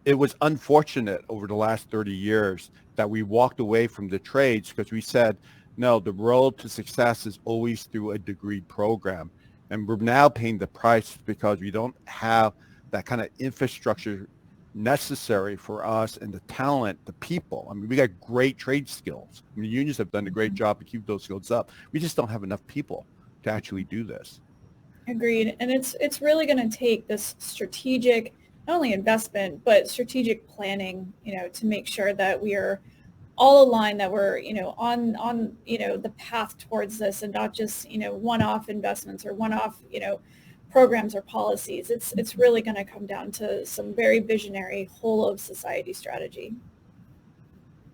it was unfortunate over the last 30 years that we walked away from the trades because we said, no, the road to success is always through a degree program. And we're now paying the price because we don't have that kind of infrastructure necessary for us, and the talent, the people. I mean, we got great trade skills. I mean, unions have done a great job to keep those skills up. We just don't have enough people to actually do this. Agreed. And it's really going to take this strategic, not only investment, but strategic planning, to make sure that we are all aligned, that we're, on the path towards this, and not just, one-off investments or one-off, programs or policies. It's really going to come down to some very visionary whole of society strategy.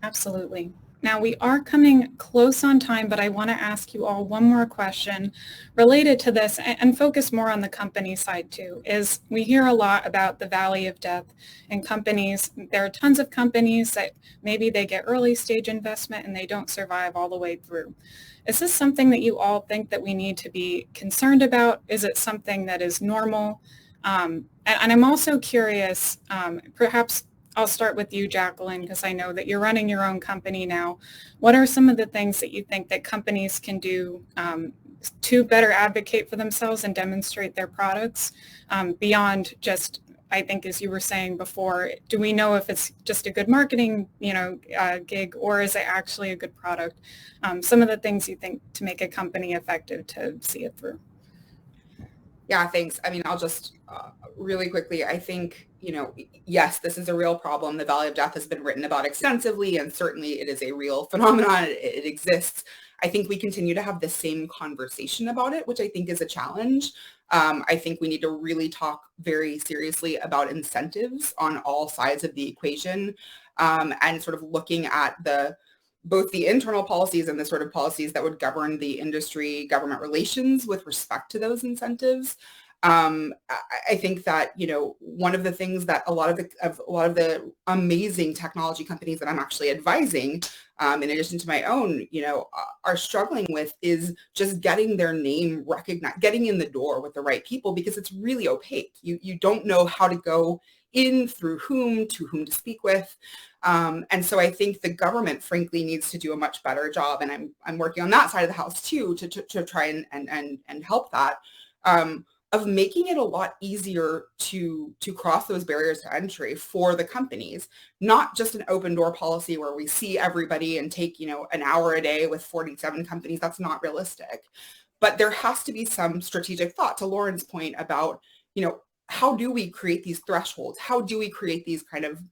Absolutely. Now we are coming close on time, but I want to ask you all one more question related to this, and focus more on the company side too. Is we hear a lot about the valley of death and companies. There are tons of companies that maybe they get early stage investment and they don't survive all the way through. Is this something that you all think that we need to be concerned about? Is it something that is normal? And I'm also curious, perhaps I'll start with you, Jacqueline, because I know that you're running your own company now. What are some of the things that you think that companies can do to better advocate for themselves and demonstrate their products beyond just, I think, as you were saying before, do we know if it's just a good marketing, gig, or is it actually a good product? Some of the things you think to make a company effective to see it through. Yeah, thanks. I mean, I'll just really quickly, I think, yes, this is a real problem. The Valley of Death has been written about extensively, and certainly it is a real phenomenon. It exists. I think we continue to have the same conversation about it, which I think is a challenge. I think we need to really talk very seriously about incentives on all sides of the equation, and sort of looking at both the internal policies and the sort of policies that would govern the industry government relations with respect to those incentives. I think that, one of the things that a lot of the amazing technology companies that I'm actually advising, in addition to my own, are struggling with is just getting their name recognized, getting in the door with the right people, because it's really opaque. You don't know how to go in, through whom, to whom to speak with. And so I think the government, frankly, needs to do a much better job. And I'm working on that side of the house too, to try and help that, of making it a lot easier to cross those barriers to entry for the companies, not just an open door policy where we see everybody and take, an hour a day with 47 companies. That's not realistic. But there has to be some strategic thought, to Lauren's point about, how do we create these thresholds? How do we create these kind of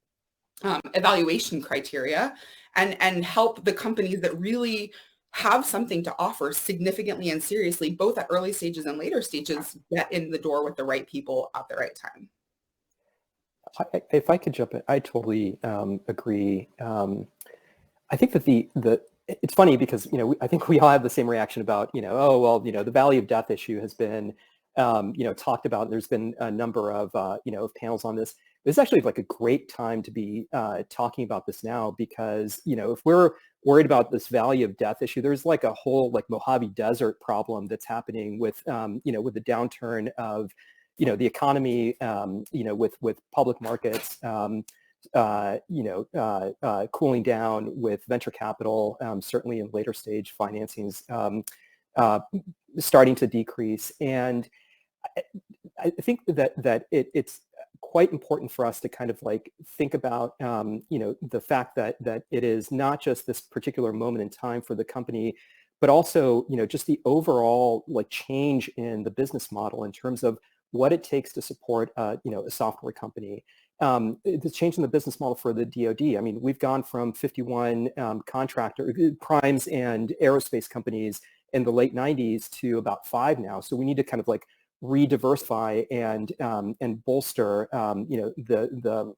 evaluation criteria and help the companies that really have something to offer significantly and seriously, both at early stages and later stages, get in the door with the right people at the right time. If I could jump in, I totally agree. I think that it's funny because, I think we all have the same reaction about, oh, well, the value of death issue has been, talked about. There's been a number of, of panels on this. It's actually like a great time to be talking about this now because, if we're worried about this value of death issue, there's like a whole like Mojave Desert problem that's happening with, with the downturn of, the economy, with public markets, cooling down with venture capital, certainly in later stage financings, starting to decrease. And I think that it's quite important for us to kind of like think about, the fact that it is not just this particular moment in time for the company, but also, just the overall like change in the business model in terms of what it takes to support, a software company. The change in the business model for the DoD. I mean, we've gone from 51 contractor primes and aerospace companies in the late 90s to about 5 now. So we need to kind of like re-diversify and bolster, the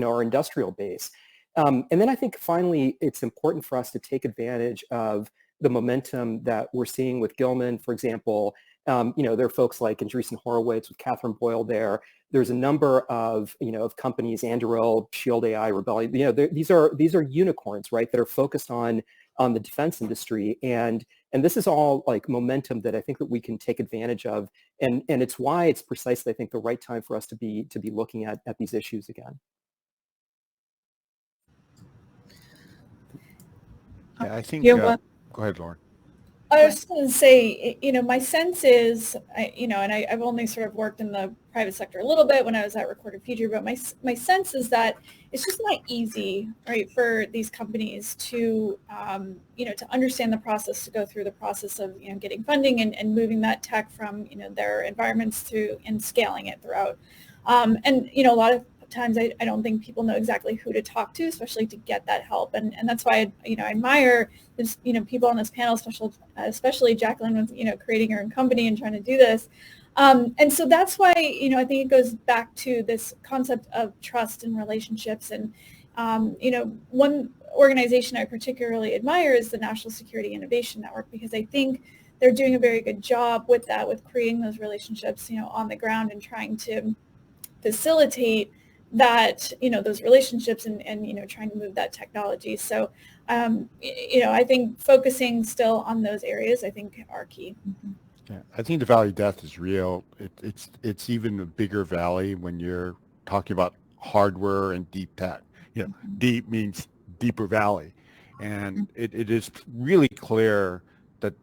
our industrial base. And then I think finally, it's important for us to take advantage of the momentum that we're seeing with Gilman, for example. There are folks like Andreessen Horowitz with Catherine Boyle there. There's a number of, of companies, Anduril, Shield AI, Rebellion. These are unicorns, right, that are focused on the defense industry. And this is all like momentum that I think that we can take advantage of. And it's why it's precisely, I think, the right time for us to be looking at these issues again. Yeah, I think, go ahead, Lauren. I was just going to say, my sense is, I've only sort of worked in the private sector a little bit when I was at Recorded Future, but my sense is that it's just not easy, right, for these companies to, to understand the process, to go through the process of, getting funding and moving that tech from, their environments to and scaling it throughout. And, a lot of times I don't think people know exactly who to talk to, especially to get that help. And that's why I admire this, people on this panel, especially Jacqueline with, creating her own company and trying to do this. And so that's why, I think it goes back to this concept of trust and relationships. And, one organization I particularly admire is the National Security Innovation Network, because I think they're doing a very good job with that, with creating those relationships, on the ground and trying to facilitate that, those relationships and trying to move that technology. So, I think focusing still on those areas, I think, are key. Yeah, I think the valley of death is real. It's even a bigger valley when you're talking about hardware and deep tech. Deep means deeper valley. And it is really clear that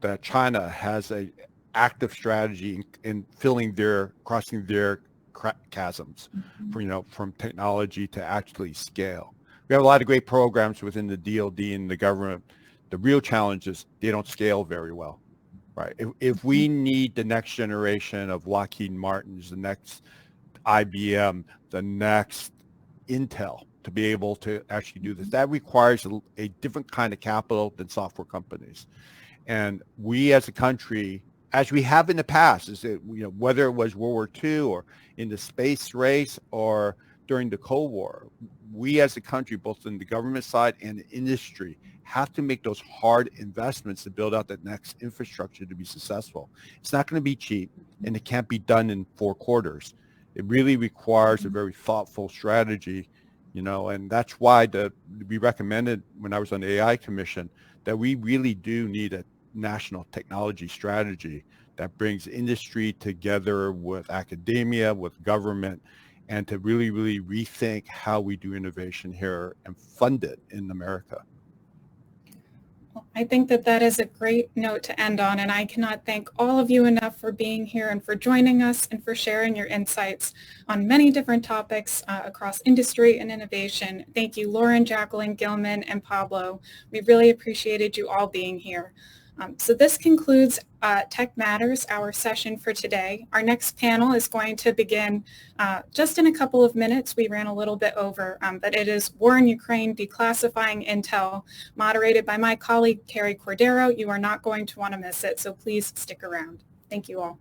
that China has a active strategy in crossing their chasms, from technology to actually scale. We have a lot of great programs within the DoD and the government. The real challenge is they don't scale very well, right? If we need the next generation of Lockheed Martins, the next IBM, the next Intel to be able to actually do this, that requires a different kind of capital than software companies. And we as a country, as we have in the past, whether it was World War II or in the space race or during the Cold War, we as a country, both in the government side and the industry, have to make those hard investments to build out that next infrastructure to be successful. It's not going to be cheap, and it can't be done in 4 quarters. It really requires a very thoughtful strategy, and that's why we recommended when I was on the AI Commission that we really do need a national technology strategy that brings industry together with academia, with government, and to really, really rethink how we do innovation here and fund it in America. I think that is a great note to end on, and I cannot thank all of you enough for being here and for joining us and for sharing your insights on many different topics across industry and innovation. Thank you, Lauren, Jacqueline, Gilman, and Pablo. We really appreciated you all being here. So this concludes Tech Matters, our session for today. Our next panel is going to begin just in a couple of minutes. We ran a little bit over, but it is War in Ukraine, Declassifying Intel, moderated by my colleague, Carrie Cordero. You are not going to want to miss it, so please stick around. Thank you all.